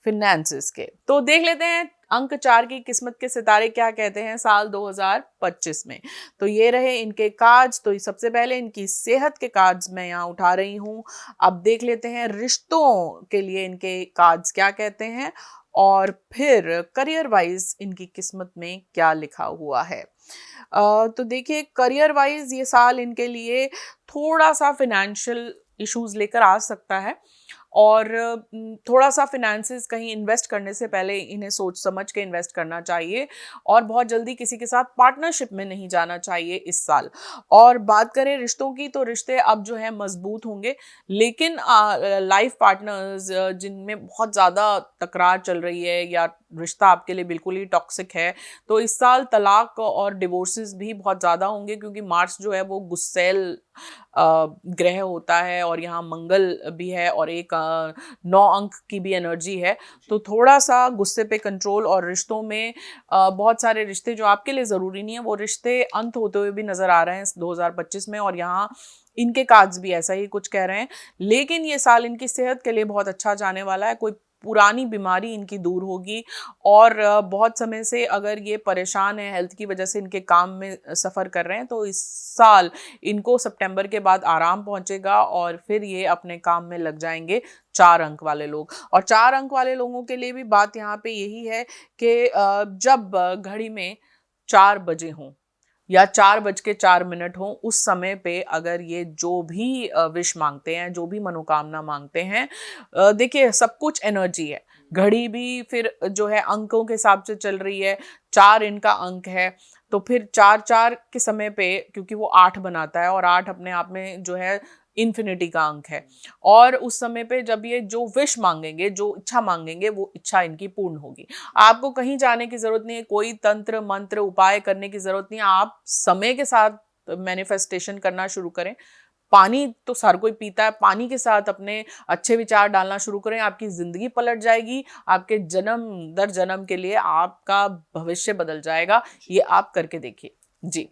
फिनेंसेस के। तो देख लेते हैं अंक 4 की किस्मत के सितारे क्या कहते हैं साल 2025 में। तो ये रहे इनके कार्ड्स। तो सबसे पहले इनकी सेहत के कार्ड्स मैं यहाँ उठा रही हूँ। अब देख लेते हैं रिश्तों के लिए इनके कार्ड्स क्या कहते हैं, और फिर करियर वाइज इनकी किस्मत में क्या लिखा हुआ है। तो देखिए करियर वाइज ये साल इनके लिए थोड़ा सा फिनेंशियल इश्यूज लेकर आ सकता है, और थोड़ा सा फिनेंसेस कहीं इन्वेस्ट करने से पहले इन्हें सोच समझ के इन्वेस्ट करना चाहिए, और बहुत जल्दी किसी के साथ पार्टनरशिप में नहीं जाना चाहिए इस साल। और बात करें रिश्तों की, तो रिश्ते अब जो है मजबूत होंगे, लेकिन लाइफ पार्टनर्स जिनमें बहुत ज़्यादा तकरार चल रही है या रिश्ता आपके लिए बिल्कुल ही टॉक्सिक है, तो इस साल तलाक और डिवोर्सेस भी बहुत ज़्यादा होंगे, क्योंकि मार्च जो है वो गुस्सैल ग्रह होता है, और यहाँ मंगल भी है, और एक 9 अंक की भी एनर्जी है। तो थोड़ा सा गुस्से पे कंट्रोल, और रिश्तों में बहुत सारे रिश्ते जो आपके लिए ज़रूरी नहीं है वो रिश्ते अंत होते हुए भी नज़र आ रहे हैं 2025 में, और यहाँ इनके कार्ड्स भी ऐसा ही कुछ कह रहे हैं। लेकिन ये साल इनकी सेहत के लिए बहुत अच्छा जाने वाला है। कोई पुरानी बीमारी इनकी दूर होगी, और बहुत समय से अगर ये परेशान है हेल्थ की वजह से, इनके काम में सफ़र कर रहे हैं, तो इस साल इनको सितंबर के बाद आराम पहुंचेगा, और फिर ये अपने काम में लग जाएंगे 4 अंक वाले लोग। और 4 अंक वाले लोगों के लिए भी बात यहाँ पे यही है कि जब घड़ी में 4 बजे हों या 4:04 हो, उस समय पे अगर ये जो भी विश मांगते हैं, जो भी मनोकामना मांगते हैं, देखिए सब कुछ एनर्जी है। घड़ी भी फिर जो है अंकों के हिसाब से चल रही है, 4 इनका अंक है, तो फिर 4-4 के समय पे, क्योंकि वो 8 बनाता है, और 8 अपने आप में जो है इन्फिनिटी का अंक है, और उस समय पे जब ये जो विश मांगेंगे, जो इच्छा मांगेंगे, वो इच्छा इनकी पूर्ण होगी। आपको कहीं जाने की जरूरत नहीं है, कोई तंत्र मंत्र उपाय करने की जरूरत नहीं है। आप समय के साथ मैनिफेस्टेशन करना शुरू करें। पानी तो हर कोई पीता है, पानी के साथ अपने अच्छे विचार डालना शुरू करें, आपकी जिंदगी पलट जाएगी। आपके जन्म दर जन्म के लिए आपका भविष्य बदल जाएगा। ये आप करके देखिए। जी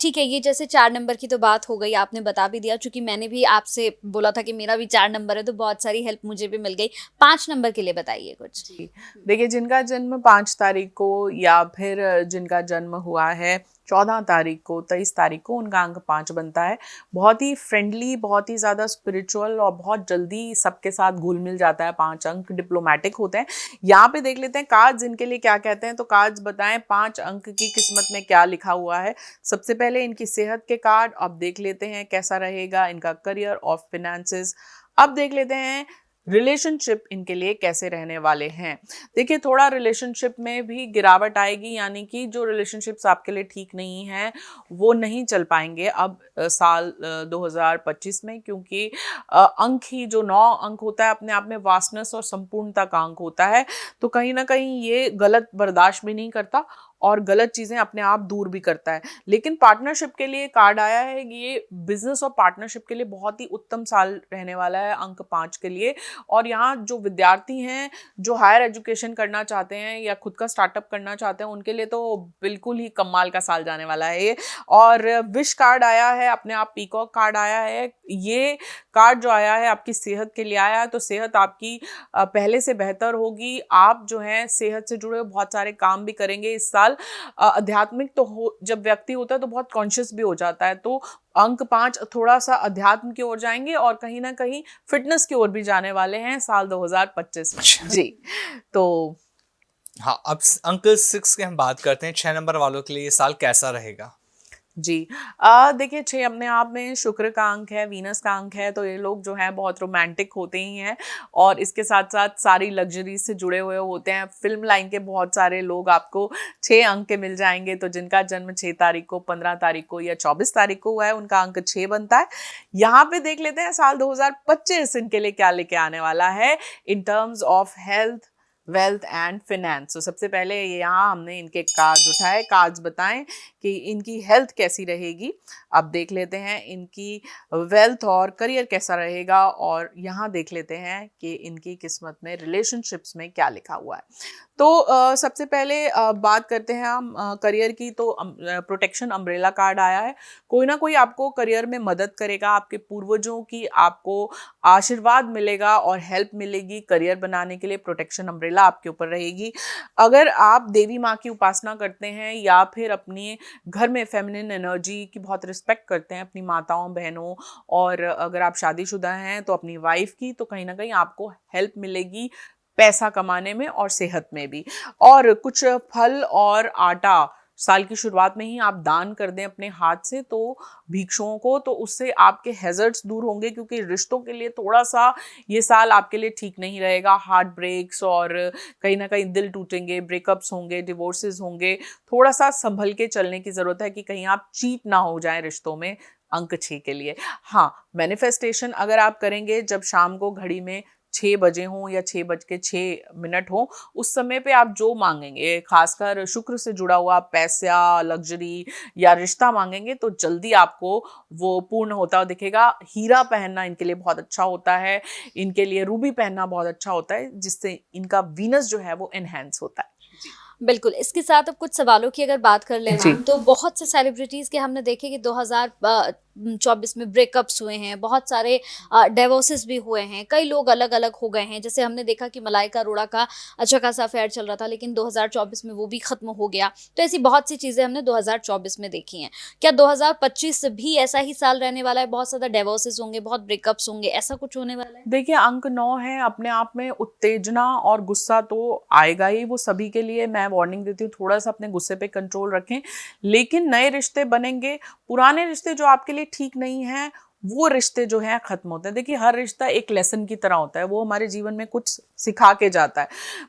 ठीक है, ये जैसे 4 नंबर की तो बात हो गई, आपने बता भी दिया, चूंकि मैंने भी आपसे बोला था कि मेरा भी 4 नंबर है, तो बहुत सारी हेल्प मुझे भी मिल गई। 5 नंबर के लिए बताइए कुछ। देखिए जिनका जन्म 5 तारीख को, या फिर जिनका जन्म हुआ है 14 तारीख को, 23 तारीख को, उनका अंक 5 बनता है। बहुत ही फ्रेंडली, बहुत ही ज़्यादा स्पिरिचुअल, और बहुत जल्दी सबके साथ घुल मिल जाता है। 5 अंक डिप्लोमेटिक होते हैं। यहाँ पे देख लेते हैं कार्ड्स इनके लिए क्या कहते हैं। तो कार्ड्स बताएं 5 अंक की किस्मत में क्या लिखा हुआ है। सबसे पहले इनकी सेहत के कार्ड, अब देख लेते हैं कैसा रहेगा इनका करियर और फिनेंसेस। अब देख लेते हैं रिलेशनशिप इनके लिए कैसे रहने वाले हैं। देखिए थोड़ा रिलेशनशिप में भी गिरावट आएगी, यानी कि जो रिलेशनशिप्स आपके लिए ठीक नहीं हैं वो नहीं चल पाएंगे अब साल 2025 में, क्योंकि अंक ही जो 9 अंक होता है अपने आप में वास्टनेस और संपूर्णता का अंक होता है। तो कहीं ना कहीं ये गलत बर्दाश्त भी नहीं करता, और गलत चीज़ें अपने आप दूर भी करता है। लेकिन पार्टनरशिप के लिए कार्ड आया है, ये बिजनेस और पार्टनरशिप के लिए बहुत ही उत्तम साल रहने वाला है अंक 5 के लिए। और यहाँ जो विद्यार्थी हैं, जो हायर एजुकेशन करना चाहते हैं या खुद का स्टार्टअप करना चाहते हैं, उनके लिए तो बिल्कुल ही कमाल का साल जाने वाला है ये। और विश कार्ड आया है, अपने आप पीकॉक कार्ड आया है। ये कार्ड जो आया है आपकी सेहत के लिए आया है, तो सेहत आपकी पहले से बेहतर होगी। आप जो है सेहत से जुड़े बहुत सारे काम भी करेंगे इस साल। आध्यात्मिक तो हो, जब व्यक्ति होता है तो बहुत कॉन्शियस भी हो जाता है, तो अंक 5 थोड़ा सा अध्यात्म की ओर जाएंगे और कहीं ना कहीं फिटनेस की ओर भी जाने वाले हैं साल 2025 में। जी, तो हाँ, अब अंक 6 की हम बात करते हैं। 6 नंबर वालों के लिए ये साल कैसा रहेगा? जी, देखिए 6 अपने आप में शुक्र का अंक है, वीनस का अंक है, तो ये लोग जो है बहुत रोमांटिक होते ही हैं और इसके साथ साथ सारी लग्जरी से जुड़े हुए होते हैं। फिल्म लाइन के बहुत सारे लोग आपको 6 अंक के मिल जाएंगे, तो जिनका जन्म 6 तारीख को, 15 तारीख को या 24 तारीख को हुआ है, उनका अंक 6 बनता है। यहाँ पे देख लेते हैं साल 2025 इनके लिए क्या लेके आने वाला है in terms of health, wealth and finance. तो सबसे पहले यहाँ हमने इनके कार्ड उठाए, कार्ड्स बताएं कि इनकी हेल्थ कैसी रहेगी। अब देख लेते हैं इनकी वेल्थ और करियर कैसा रहेगा, और यहाँ देख लेते हैं कि इनकी किस्मत में रिलेशनशिप्स में क्या लिखा हुआ है। तो सबसे पहले बात करते हैं हम करियर की। तो प्रोटेक्शन अम्ब्रेला कार्ड आया है। कोई ना कोई आपको करियर में मदद करेगा, आपके पूर्वजों की आपको आशीर्वाद मिलेगा और हेल्प मिलेगी करियर बनाने के लिए। प्रोटेक्शन अम्ब्रेला आपके ऊपर रहेगी। अगर आप देवी माँ की उपासना करते हैं या फिर अपने घर में फेमिनिन एनर्जी की बहुत रिस्पेक्ट करते हैं, अपनी माताओं बहनों, और अगर आप शादीशुदा हैं तो अपनी वाइफ की, तो कहीं ना कहीं आपको हेल्प मिलेगी पैसा कमाने में और सेहत में भी। और कुछ फल और आटा साल की शुरुआत में ही आप दान कर दें अपने हाथ से, तो भिक्षुओं को, तो उससे आपके हैजर्ड्स दूर होंगे, क्योंकि रिश्तों के लिए थोड़ा सा ये साल आपके लिए ठीक नहीं रहेगा। हार्ट ब्रेक्स और कहीं ना कहीं दिल टूटेंगे, ब्रेकअप्स होंगे, डिवोर्सेस होंगे। थोड़ा सा संभल के चलने की जरूरत है कि कहीं आप चीट ना हो जाए रिश्तों में अंक 6 के लिए। हाँ, मैनिफेस्टेशन अगर आप करेंगे जब शाम को घड़ी में 6 बजे हों या 6:06 हो, उस समय पे आप जो मांगेंगे, खासकर शुक्र से जुड़ा हुआ पैसा, लग्जरी या रिश्ता मांगेंगे, तो जल्दी आपको वो पूर्ण होता हुआ दिखेगा। हीरा पहनना इनके लिए बहुत अच्छा होता है, इनके लिए रूबी पहनना बहुत अच्छा होता है, जिससे इनका वीनस जो है वो एनहेंस होता है। बिल्कुल। इसके साथ अब कुछ सवालों की अगर बात कर ले जी। तो बहुत से सेलिब्रिटीज के हमने देखे कि 2024 में ब्रेकअप्स हुए हैं, बहुत सारे डिवोर्सेस भी हुए हैं, कई लोग अलग अलग हो गए हैं। जैसे हमने देखा कि मलाइका अरोड़ा का अच्छा खासा अफेयर चल रहा था, लेकिन 2024 में वो भी खत्म हो गया। तो ऐसी बहुत सी चीजें हमने 2024 में देखी हैं। क्या 2025 भी ऐसा ही साल रहने वाला है? बहुत ज्यादा डिवोर्सेस होंगे, बहुत ब्रेकअप्स होंगे, ऐसा कुछ होने वाला है? देखिए, अंक 9 है। अपने आप में उत्तेजना और गुस्सा तो आएगा ही, वो सभी के लिए। मैं वार्निंग देती हूँ, थोड़ा सा अपने गुस्से पे कंट्रोल रखें। लेकिन नए रिश्ते बनेंगे, पुराने रिश्ते जो आपके लिए ठीक नहीं है, वो रिश्ते जो हैं खत्म होते हैं। देखिए, हर रिश्ता एक लेसन की तरह होता है, वो हमारे जीवन में कुछ सिखा के जाता है।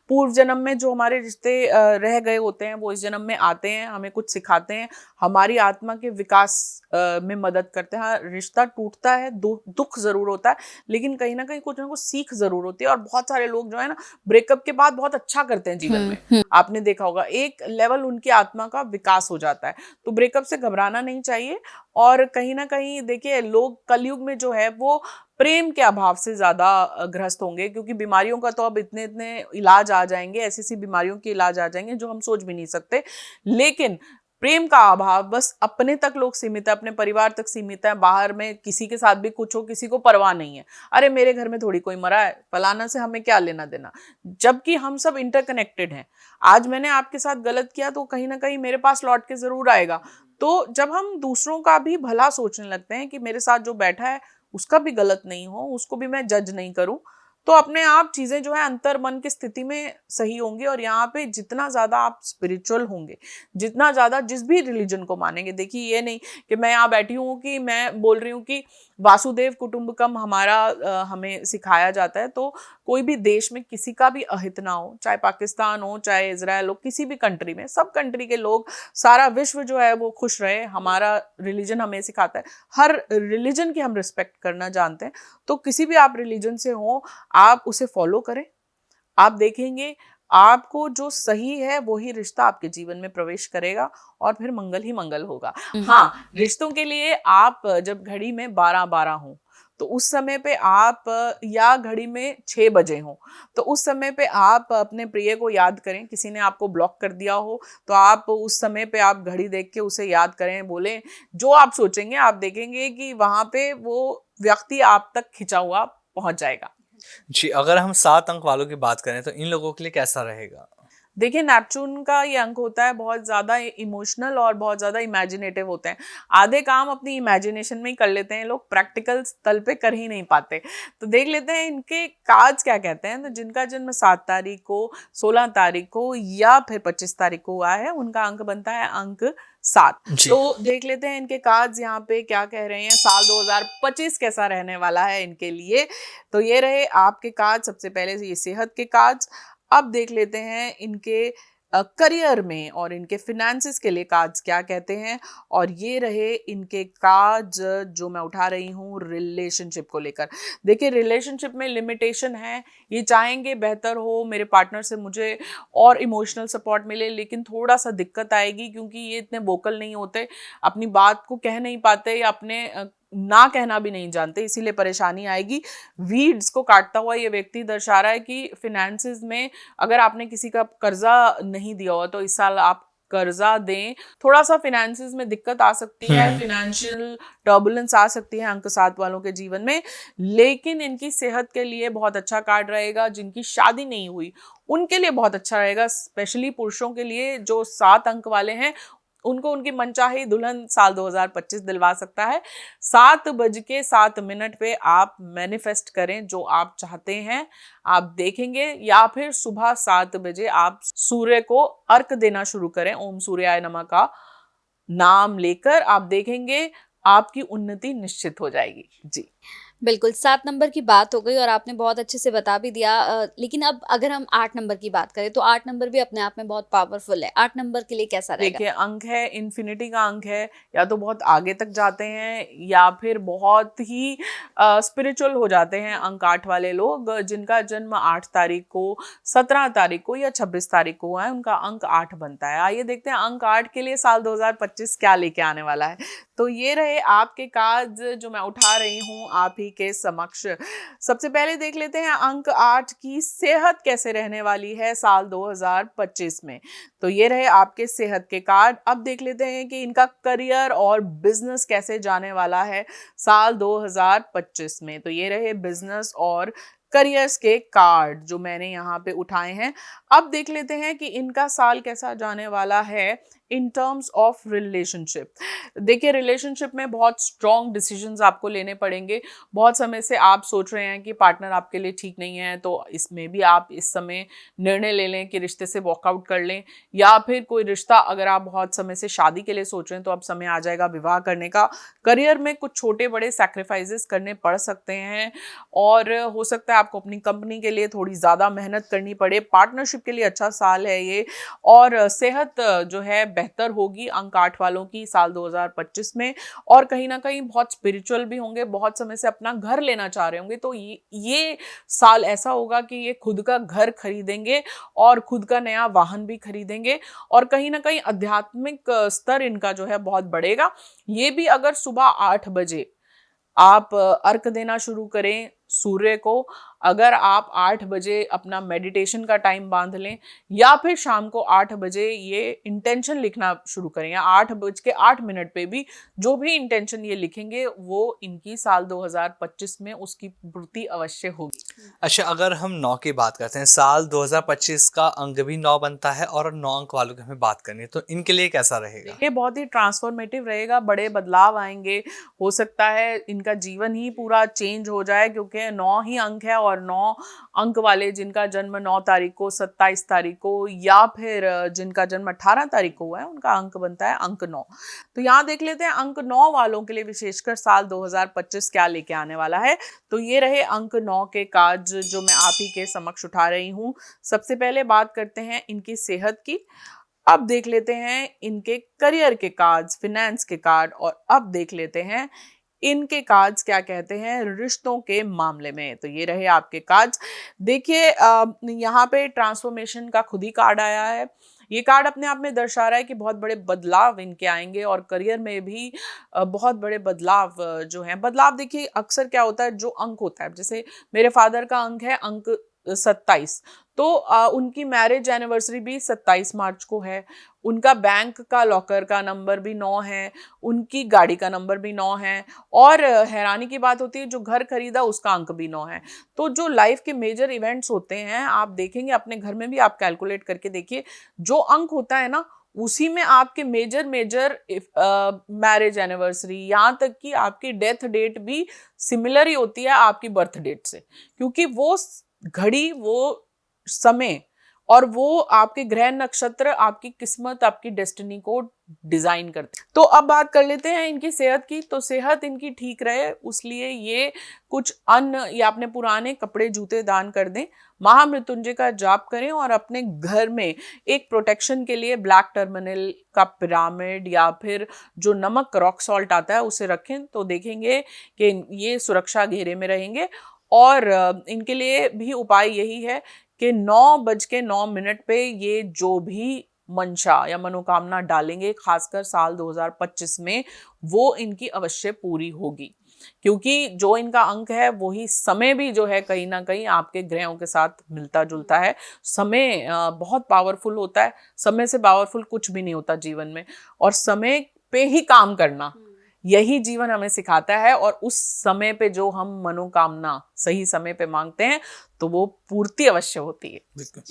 पूर्व जन्म में जो हमारे रिश्ते रह गए होते हैं, वो इस जन्म में आते हैं, हमें कुछ सिखाते हैं, हमारी आत्मा के विकास में मदद करते हैं। हाँ, रिश्ता टूटता है, दुख जरूर होता है, लेकिन कहीं ना कुछ सीख जरूर होती है। और बहुत सारे लोग जो है ना, ब्रेकअप के बाद बहुत अच्छा करते हैं जीवन में। आपने देखा होगा, एक लेवल उनकी आत्मा का विकास हो जाता है। तो ब्रेकअप से घबराना नहीं चाहिए। और कहीं ना कहीं देखिए, लोग कलयुग में जो है वो प्रेम के अभाव से ज्यादा ग्रस्त होंगे, क्योंकि बीमारियों का तो अब इतने इतने इलाज आ जाएंगे, ऐसी ऐसी बीमारियों के इलाज आ जाएंगे जो हम सोच भी नहीं सकते। लेकिन प्रेम का अभाव, बस अपने तक लोग सीमित है, अपने परिवार तक सीमित है। बाहर में किसी के साथ भी कुछ हो, किसी को परवाह नहीं है। अरे मेरे घर में थोड़ी कोई मरा है, फलाना से हमें क्या लेना देना, जबकि हम सब इंटरकनेक्टेड हैं। आज मैंने आपके साथ गलत किया तो कहीं ना कहीं मेरे पास लौट के जरूर आएगा। तो जब हम दूसरों का भी भला सोचने लगते हैं कि मेरे साथ जो बैठा है उसका भी गलत नहीं हो, उसको भी मैं जज नहीं करूं, तो अपने आप चीजें जो है अंतर मन की स्थिति में सही होंगी। और यहाँ पे जितना ज्यादा आप स्पिरिचुअल होंगे, जितना ज्यादा जिस भी रिलीजन को मानेंगे, देखिए ये नहीं कि मैं यहाँ बैठी हूँ कि मैं बोल रही हूँ कि वासुदेव कुटुंबकम हमारा हमें सिखाया जाता है, तो कोई भी देश में किसी का भी अहित ना हो, चाहे पाकिस्तान हो, चाहे इजराइल हो, किसी भी कंट्री में, सब कंट्री के लोग, सारा विश्व जो है वो खुश रहे, हमारा रिलीजन हमें सिखाता है। हर रिलीजन की हम रिस्पेक्ट करना जानते हैं। तो किसी भी आप रिलीजन से हो, आप उसे फॉलो करें। आप देखेंगे आपको जो सही है वही रिश्ता आपके जीवन में प्रवेश करेगा और फिर मंगल ही मंगल होगा। हाँ, रिश्तों के लिए आप जब घड़ी में 12-12 हो तो उस समय पे आप या घड़ी में 6 बजे हो तो उस समय पे आप अपने प्रिय को याद करें। किसी ने आपको ब्लॉक कर दिया हो तो आप उस समय पे आप घड़ी देख के उसे याद करें, बोलें जो आप सोचेंगे, आप देखेंगे कि वहां पे वो व्यक्ति आप तक खिंचा हुआ पहुंच जाएगा। जी, अगर हम 7 अंक वालों की बात करें तो इन लोगों के लिए कैसा रहेगा? देखिए, नेपच्यून का ये अंक होता है बहुत ज़्यादा इमोशनल और बहुत ज़्यादा इमेजिनेटिव होते हैं। आधे काम अपनी इमेजिनेशन में ही कर लेते हैं लोग, प्रैक्टिकल तल पे कर ही नहीं पाते। तो देख लेते हैं इनके कार्ड्स क्या कहते हैं। तो जिनका जन्म 7 तारीख को, 16 तारीख को या फिर 25 तारीख को हुआ है, उनका अंक बनता है अंक 7। जी। तो देख लेते हैं इनके कार्ड्स यहाँ पे क्या कह रहे हैं, साल 2025 कैसा रहने वाला है इनके लिए। तो ये रहे आपके कार्ड। सबसे पहले से ये सेहत के कार्ड्स। अब देख लेते हैं इनके करियर में और इनके फिनेंसेस के लिए कार्ड्स क्या कहते हैं। और ये रहे इनके कार्ड्स जो मैं उठा रही हूँ रिलेशनशिप को लेकर। देखिए, रिलेशनशिप में लिमिटेशन है। ये चाहेंगे बेहतर हो, मेरे पार्टनर से मुझे और इमोशनल सपोर्ट मिले, लेकिन थोड़ा सा दिक्कत आएगी क्योंकि ये इतने वोकल नहीं होते, अपनी बात को कह नहीं पाते या अपने ना कहना भी नहीं जानते, इसीलिए परेशानी आएगी। वीड्स को काटता हुआ ये व्यक्ति दर्शा रहा है कि फिनेंसेस में अगर आपने किसी का कर्जा नहीं दिया हो तो इस साल आप कर्जा दें। थोड़ा सा फिनेंसेस में दिक्कत आ सकती है, फिनेंशियल टर्बुलेंस आ सकती है अंक 7 वालों के जीवन में, लेकिन इनकी सेहत के लिए बहुत अच्छा कार्ड रहेगा। जिनकी शादी नहीं हुई उनके लिए बहुत अच्छा रहेगा, स्पेशली पुरुषों के लिए जो 7 अंक वाले हैं, उनको उनकी मनचाही दुल्हन साल 2025 दिलवा सकता है। 7:07 पे आप मैनिफेस्ट करें जो आप चाहते हैं, आप देखेंगे। या फिर सुबह 7 बजे आप सूर्य को अर्घ देना शुरू करें, ओम सूर्याय नमः का नाम लेकर। आप देखेंगे आपकी उन्नति निश्चित हो जाएगी। जी, बिल्कुल, 7 नंबर की बात हो गई और आपने बहुत अच्छे से बता भी दिया। लेकिन अब अगर हम 8 नंबर की बात करें तो 8 नंबर भी अपने आप में बहुत पावरफुल है। 8 नंबर के लिए कैसा रहेगा? देखिए, अंक है इन्फिनिटी का अंक है। या तो बहुत आगे तक जाते हैं या फिर बहुत ही स्पिरिचुअल हो जाते हैं अंक 8 वाले लोग। जिनका जन्म 8 तारीख को, 17 तारीख को या 26 तारीख को हुआ है, उनका अंक 8 बनता है। आइए देखते हैं अंक 8 के लिए साल 2025 क्या लेके आने वाला है। तो ये रहे आपके कार्ड जो मैं उठा रही हूँ आप ही के समक्ष। सबसे पहले देख लेते हैं अंक 8 की सेहत कैसे रहने वाली है साल 2025 में। तो ये रहे आपके सेहत के कार्ड। अब देख लेते हैं कि इनका करियर और बिजनेस कैसे जाने वाला है साल 2025 में। तो ये रहे बिजनेस और करियर्स के कार्ड जो मैंने यहाँ पे उठाए हैं। अब देख लेते हैं कि इनका साल कैसा जाने वाला है इन टर्म्स ऑफ रिलेशनशिप। देखिए, रिलेशनशिप में बहुत स्ट्रॉन्ग डिसीजंस आपको लेने पड़ेंगे। बहुत समय से आप सोच रहे हैं कि पार्टनर आपके लिए ठीक नहीं है, तो इसमें भी आप इस समय निर्णय ले लें कि रिश्ते से वॉकआउट कर लें। या फिर कोई रिश्ता अगर आप बहुत समय से शादी के लिए सोच रहे हैं तो अब समय आ जाएगा विवाह करने का। करियर में कुछ छोटे बड़े सैक्रिफाइसेस करने पड़ सकते हैं और हो सकता है आपको अपनी कंपनी के लिए थोड़ी ज़्यादा मेहनत करनी पड़े। पार्टनरशिप के लिए अच्छा साल है ये। और सेहत जो है बेहतर होगी अंक 8 वालों की साल 2025 में। और कहीं ना कहीं बहुत स्पिरिचुअल भी होंगे, बहुत समय से अपना घर लेना चाह रहे होंगे, तो ये साल ऐसा होगा कि ये खुद का घर खरीदेंगे और खुद का नया वाहन भी खरीदेंगे। और कहीं ना कहीं आध्यात्मिक स्तर इनका जो है बहुत बढ़ेगा। ये भी अगर सुबह 8 बजे आप अर्घ देना शुरू करें सूर्य को, अगर आप 8 बजे अपना मेडिटेशन का टाइम बांध लें या फिर शाम को 8 बजे ये इंटेंशन लिखना शुरू करें या 8:08 पे भी जो भी इंटेंशन ये लिखेंगे वो इनकी साल 2025 में उसकी पूर्ति अवश्य होगी। अच्छा, अगर हम 9 की बात करते हैं, साल 2025 का अंक भी 9 बनता है और 9 अंक वालों की हमें बात करनी है, तो इनके लिए कैसा रहेगा? ये बहुत ही ट्रांसफॉर्मेटिव रहेगा, बड़े बदलाव आएंगे। हो सकता है इनका जीवन ही पूरा चेंज हो जाए क्योंकि 9 ही अंक है। और 9 अंक वाले जिनका जन्म 9 तारीख को, 27 तारीख को या फिर जिनका जन्म 18 तारीख को हुआ है, उनका अंक बनता है अंक 9। तो यहाँ देख लेते हैं अंक 9 वालों के लिए विशेषकर साल 2025 क्या लेके आने वाला है। तो ये रहे अंक 9 के कार्ड जो मैं आप ही के समक्ष उठा रही हूँ। सबसे पहले बात करते हैं इनकी सेहत की। अब देख लेते हैं इनके करियर के कार्ड्स, फिनेंस के कार्ड। और अब देख लेते हैं इनके कार्ड्स क्या कहते हैं रिश्तों के मामले में। तो ये रहे आपके कार्ड्स। देखिए यहाँ पे ट्रांसफॉर्मेशन का खुद ही कार्ड आया है। ये कार्ड अपने आप में दर्शा रहा है कि बहुत बड़े बदलाव इनके आएंगे और करियर में भी बहुत बड़े बदलाव जो हैं। बदलाव देखिए अक्सर क्या होता है, जो अंक होता है, जैसे मेरे फादर का अंक है अंक 27, तो उनकी मैरिज एनिवर्सरी भी 27 मार्च को है। उनका बैंक का लॉकर का नंबर भी 9 है, उनकी गाड़ी का नंबर भी 9 है, और हैरानी की बात होती है जो घर खरीदा उसका अंक भी 9 है। तो जो लाइफ के मेजर इवेंट्स होते हैं आप देखेंगे, अपने घर में भी आप कैलकुलेट करके देखिए, जो अंक होता है ना उसी में आपके मेजर मैरिज एनिवर्सरी, यहाँ तक कि आपकी डेथ डेट भी सिमिलर ही होती है आपकी बर्थ डेट से, क्योंकि वो घड़ी, वो समय और वो आपके ग्रह नक्षत्र आपकी किस्मत, आपकी डेस्टिनी को डिजाइन करते हैं। तो अब बात कर लेते हैं इनकी सेहत की। तो सेहत इनकी ठीक रहे उसलिए ये कुछ अन्न या अपने पुराने कपड़े जूते दान कर दें, महामृत्युंजय का जाप करें और अपने घर में एक प्रोटेक्शन के लिए ब्लैक टर्मिनल का पिरामिड या फिर जो नमक रॉक सॉल्ट आता है उसे रखें। तो देखेंगे कि ये सुरक्षा घेरे में रहेंगे। और इनके लिए भी उपाय यही है कि 9:09 पे ये जो भी मंशा या मनोकामना डालेंगे खासकर साल 2025 में, वो इनकी अवश्य पूरी होगी, क्योंकि जो इनका अंक है वही समय भी जो है कहीं ना कहीं आपके ग्रहों के साथ मिलता जुलता है। समय बहुत पावरफुल होता है, समय से पावरफुल कुछ भी नहीं होता जीवन में, और समय पे ही काम करना यही जीवन हमें सिखाता है। और उस समय पे जो हम मनोकामना सही समय पे मांगते हैं तो वो पूर्ति अवश्य होती है। बिल्कुल,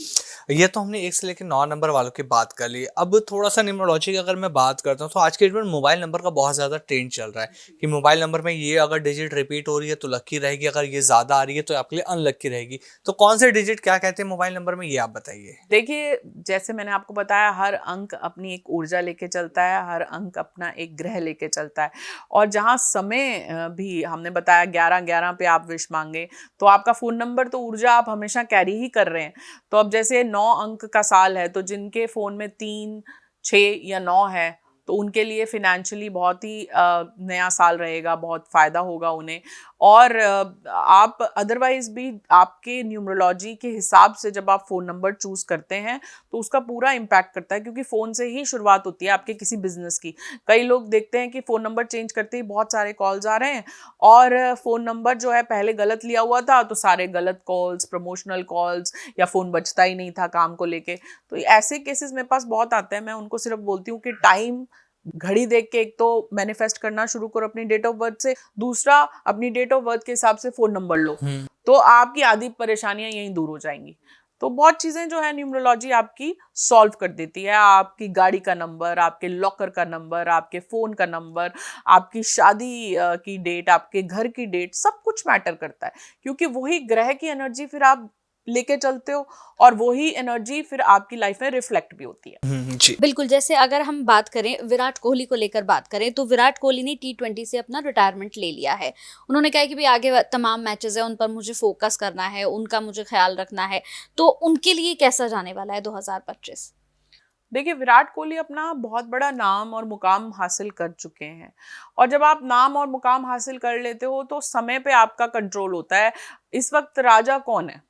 ये तो हमने 1 से लेकर 9 नंबर वालों की बात कर ली। अब थोड़ा सा न्यूमरोलॉजी की अगर मैं बात करता हूँ तो आज के डेट में मोबाइल नंबर का बहुत ज़्यादा ट्रेंड चल रहा है कि मोबाइल नंबर में ये अगर डिजिट रिपीट हो रही है तो लक्की रहेगी, अगर ये ज़्यादा आ रही है तो आपके लिए अनलक्की रहेगी। तो कौन से डिजिट क्या कहते हैं मोबाइल नंबर में, ये आप बताइए। देखिए जैसे मैंने आपको बताया, हर अंक अपनी एक ऊर्जा लेके चलता है, हर अंक अपना एक ग्रह लेके चलता है। और जहाँ समय भी हमने बताया 11-11 पे आप विश मांगे, तो आपका फ़ोन नंबर तो ऊर्जा आप हमेशा कैरी ही कर रहे हैं। तो अब जैसे 9 अंक का साल है, तो जिनके फ़ोन में 3, 6 या 9 है तो उनके लिए फिनेंशियली बहुत ही नया साल रहेगा, बहुत फ़ायदा होगा उन्हें। और आप अदरवाइज भी आपके न्यूमरोलॉजी के हिसाब से जब आप फ़ोन नंबर चूज़ करते हैं तो उसका पूरा इम्पैक्ट करता है, क्योंकि फ़ोन से ही शुरुआत होती है आपके किसी बिजनेस की। कई लोग देखते हैं कि फ़ोन नंबर चेंज करते ही बहुत सारे कॉल्स आ रहे हैं, और फ़ोन नंबर जो है पहले गलत लिया हुआ था तो सारे गलत कॉल्स, प्रमोशनल कॉल्स, या फ़ोन बजता ही नहीं था काम को लेके। तो ऐसे केसेस मेरे पास बहुत आते हैं। मैं उनको सिर्फ बोलती हूँ कि टाइम घड़ी देख के एक तो मैनिफेस्ट करना शुरू करो अपनी डेट ऑफ बर्थ से, दूसरा अपनी डेट ऑफ बर्थ के हिसाब से फोन नंबर लो, तो आपकी आधी परेशानियां यहीं दूर हो जाएंगी। तो बहुत चीजें जो है न्यूमरोलॉजी आपकी सॉल्व कर देती है। आपकी गाड़ी का नंबर, आपके लॉकर का नंबर, आपके फोन का नंबर, आपकी शादी की डेट, आपके घर की डेट, सब कुछ मैटर करता है, क्योंकि वही ग्रह की एनर्जी फिर आप लेके चलते हो और वही एनर्जी फिर आपकी लाइफ में रिफ्लेक्ट भी होती है। जी बिल्कुल, जैसे अगर हम बात करें विराट कोहली को लेकर बात करें, तो विराट कोहली ने T20 से अपना रिटायरमेंट ले लिया है। उन्होंने कहा कि भाई आगे तमाम मैचेस है उन पर मुझे फोकस करना है, उनका मुझे ख्याल रखना है। तो उनके लिए कैसा जाने वाला है 2025? देखिए विराट कोहली अपना बहुत बड़ा नाम और मुकाम हासिल कर चुके हैं, और जब आप नाम और मुकाम हासिल कर लेते हो तो समय पे आपका कंट्रोल होता है। इस वक्त राजा कौन है?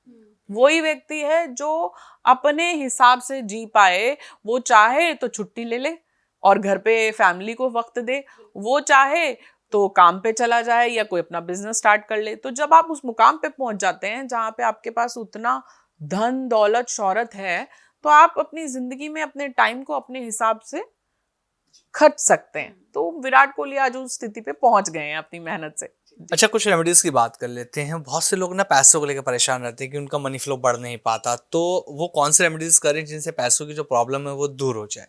वही व्यक्ति है जो अपने हिसाब से जी पाए। वो चाहे तो छुट्टी ले ले और घर पे फैमिली को वक्त दे, वो चाहे तो काम पे चला जाए या कोई अपना बिजनेस स्टार्ट कर ले। तो जब आप उस मुकाम पे पहुंच जाते हैं जहाँ पे आपके पास उतना धन दौलत शोहरत है, तो आप अपनी जिंदगी में अपने टाइम को अपने हिसाब से खर्च सकते हैं। तो विराट कोहली आज उस स्थिति पे पहुंच गए हैं अपनी मेहनत से। अच्छा, कुछ रेमेडीज की बात कर लेते हैं। बहुत से लोग ना पैसों को लेकर परेशान रहते हैं कि उनका मनी फ्लो बढ़ नहीं पाता, तो वो कौन से रेमेडीज करें जिनसे पैसों की जो प्रॉब्लम है वो दूर हो जाए?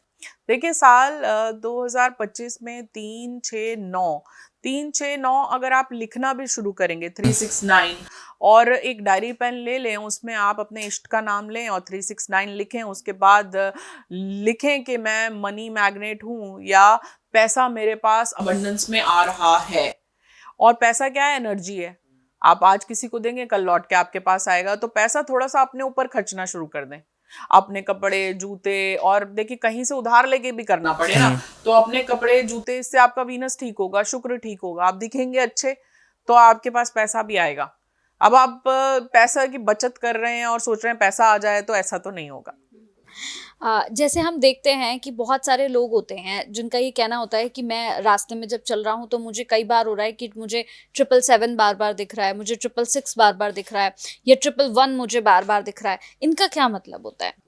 देखिए साल 2025 में 3-6-9 अगर आप लिखना भी शुरू करेंगे 369, और एक डायरी पेन ले लें, उसमें आप अपने इष्ट का नाम लें और 369 लिखें। उसके बाद लिखें कि मैं मनी मैग्नेट हूँ, या पैसा मेरे पास अबंडेंस में आ रहा है। और पैसा क्या है? एनर्जी है। आप आज किसी को देंगे, कल लौट के आपके पास आएगा। तो पैसा थोड़ा सा अपने ऊपर खर्चना शुरू कर दें। अपने कपड़े, जूते, और देखिए कहीं से उधार लेके भी करना पड़े ना, तो अपने कपड़े, जूते, इससे आपका वीनस ठीक होगा, शुक्र ठीक होगा, आप दिखेंगे अच्छे, तो आपके पास पैसा भी आएगा। अब आप पैसा की बचत कर रहे हैं और सोच रहे हैं पैसा आ जाए, तो ऐसा तो नहीं होगा। जैसे हम देखते हैं कि बहुत सारे लोग होते हैं जिनका ये कहना होता है कि मैं रास्ते में जब चल रहा हूँ तो मुझे कई बार हो रहा है कि मुझे 777 बार बार दिख रहा है, मुझे 666 बार बार दिख रहा है, या 111 मुझे बार बार दिख रहा है। इनका क्या मतलब होता है?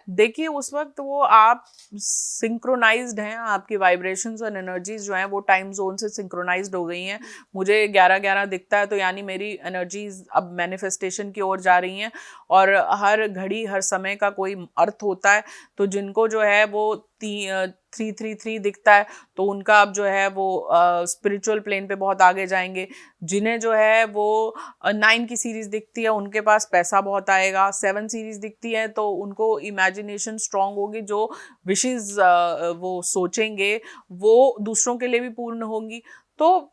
देखिए उस वक्त वो आप सिंक्रोनाइज्ड हैं, आपकी वाइब्रेशंस और एनर्जीज जो हैं वो टाइम जोन से सिंक्रोनाइज्ड हो गई हैं। मुझे 11-11 दिखता है तो यानी मेरी एनर्जीज अब मैनिफेस्टेशन की ओर जा रही हैं, और हर घड़ी हर समय का कोई अर्थ होता है। तो जिनको जो है वो 333 दिखता है तो उनका अब जो है वो स्पिरिचुअल प्लेन पे बहुत आगे जाएंगे। जिन्हें जो है वो 9 की सीरीज दिखती है उनके पास पैसा बहुत आएगा। 7 सीरीज दिखती है तो उनको इमेजिनेशन स्ट्रांग होगी, जो विशेस वो सोचेंगे वो दूसरों के लिए भी पूर्ण होंगी। तो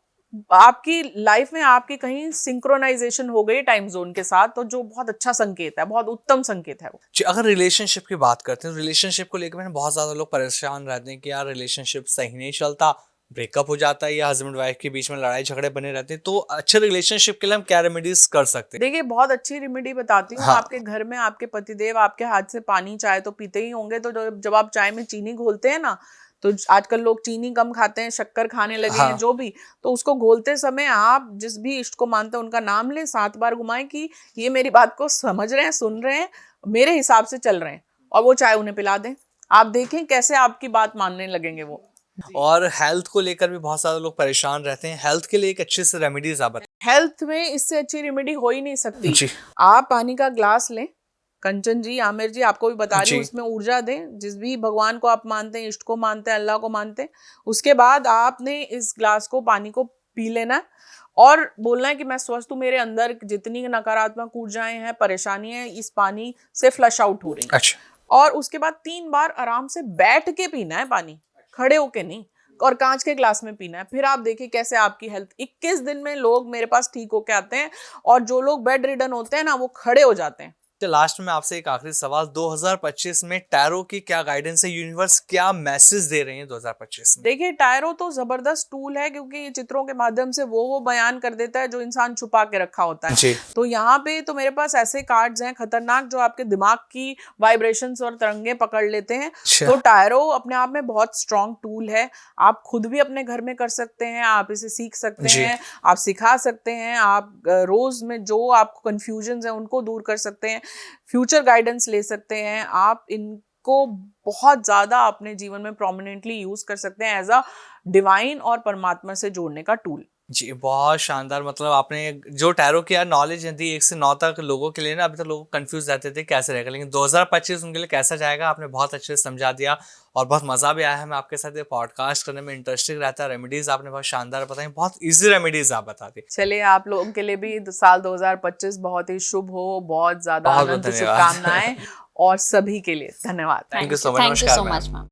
आपकी लाइफ में आपकी कहीं सिंक्रोनाइजेशन हो गई टाइम जोन के साथ, तो जो बहुत अच्छा संकेत है, बहुत उत्तम संकेत है वो। जी, अगर रिलेशनशिप की बात करते हैं, रिलेशनशिप को लेकर मैंने बहुत ज़्यादा लोग परेशान रहते हैं कि यार रिलेशनशिप सही नहीं चलता, ब्रेकअप हो जाता है या हस्बैंड वाइफ के बीच में लड़ाई झगड़े बने रहते हैं। तो अच्छे रिलेशनशिप के लिए हम क्या रेमेडीज कर सकते हैं? देखिए बहुत अच्छी रेमेडी बताती हूँ। हाँ। आपके घर में आपके पतिदेव आपके हाथ से पानी चाय तो पीते ही होंगे, तो जब आप चाय में चीनी घोलते हैं ना, तो आजकल लोग चीनी कम खाते हैं, शक्कर खाने लगे हैं, जो भी, तो उसको घोलते समय आप जिस भी इष्ट को मानते हैं उनका नाम लें, 7 बार घुमाएं कि ये मेरी बात को समझ रहे हैं, सुन रहे हैं, मेरे हिसाब से चल रहे हैं, और वो चाय उन्हें पिला दें। आप देखें कैसे आपकी बात मानने लगेंगे वो। और हेल्थ को लेकर भी बहुत सारे लोग परेशान रहते हैं, हेल्थ के लिए एक अच्छे से रेमेडीज आप बताएं। हेल्थ में इससे अच्छी रेमेडी हो ही नहीं सकती। जी। आप पानी का ग्लास लें, कंचन जी, आमिर जी, आपको भी बता रही हूँ, जी। उसमें ऊर्जा दें, जिस भी भगवान को आप मानते हैं, इष्ट को मानते हैं, अल्लाह को मानते हैं। उसके बाद आपने इस ग्लास को, पानी को पी लेना है और बोलना है कि मैं स्वस्थ हूँ, मेरे अंदर जितनी नकारात्मक ऊर्जाएं हैं, परेशानियां हैं, इस पानी से फ्लश आउट हो रही हैं। अच्छा। और उसके बाद 3 बार आराम से बैठ के पीना है पानी, खड़े होके नहीं, और कांच के ग्लास में पीना है। फिर आप देखिए कैसे आपकी हेल्थ, 21 दिन में लोग मेरे पास ठीक होके आते हैं, और जो लोग बेड रिडन होते हैं ना, वो खड़े हो जाते हैं। तो लास्ट में आपसे एक आखिरी सवाल, 2025 में टैरो की क्या गाइडेंस है, यूनिवर्स क्या मैसेज दे रही है 2025 में? देखिए टैरो तो जबरदस्त टूल है, क्योंकि ये चित्रों के माध्यम से वो बयान कर देता है जो इंसान छुपा के रखा होता है। जी। तो यहाँ पे तो मेरे पास ऐसे कार्ड्स हैं खतरनाक, जो आपके दिमाग की वाइब्रेशंस और तरंगे पकड़ लेते हैं। तो टैरो अपने आप में बहुत स्ट्रॉन्ग टूल है। आप खुद भी अपने घर में कर सकते हैं, आप इसे सीख सकते हैं, आप सिखा सकते हैं, आप रोज में जो आपको कंफ्यूजन है उनको दूर कर सकते हैं, फ्यूचर गाइडेंस ले सकते हैं। आप इनको बहुत ज़्यादा अपने जीवन में प्रोमिनेंटली यूज़ कर सकते हैं एज अ डिवाइन और परमात्मा से जोड़ने का टूल। जी, बहुत शानदार। मतलब आपने जो टैरो की यार नॉलेज दी 1 से 9 तक लोगों के लिए ना, अभी तक लोग कंफ्यूज रहते थे कैसे रहेगा, लेकिन 2025 उनके लिए कैसा जाएगा आपने बहुत अच्छे से समझा दिया, और बहुत मज़ा भी आया है। मैं आपके साथ ये पॉडकास्ट करने में इंटरेस्टिंग रहता है। रेमेडीज आपने बहुत शानदार बताई, बहुत ईजी रेमेडीज आप बता दी। चलिए आप लोगों के लिए भी साल 2025 बहुत ही शुभ हो, बहुत ज़्यादा बहुत-बहुत अनंत धन्यवाद। शुभकामनाएं, और सभी के लिए धन्यवाद। Thank you so much. Thank you नमस्कार सो मैम। Much ma'am.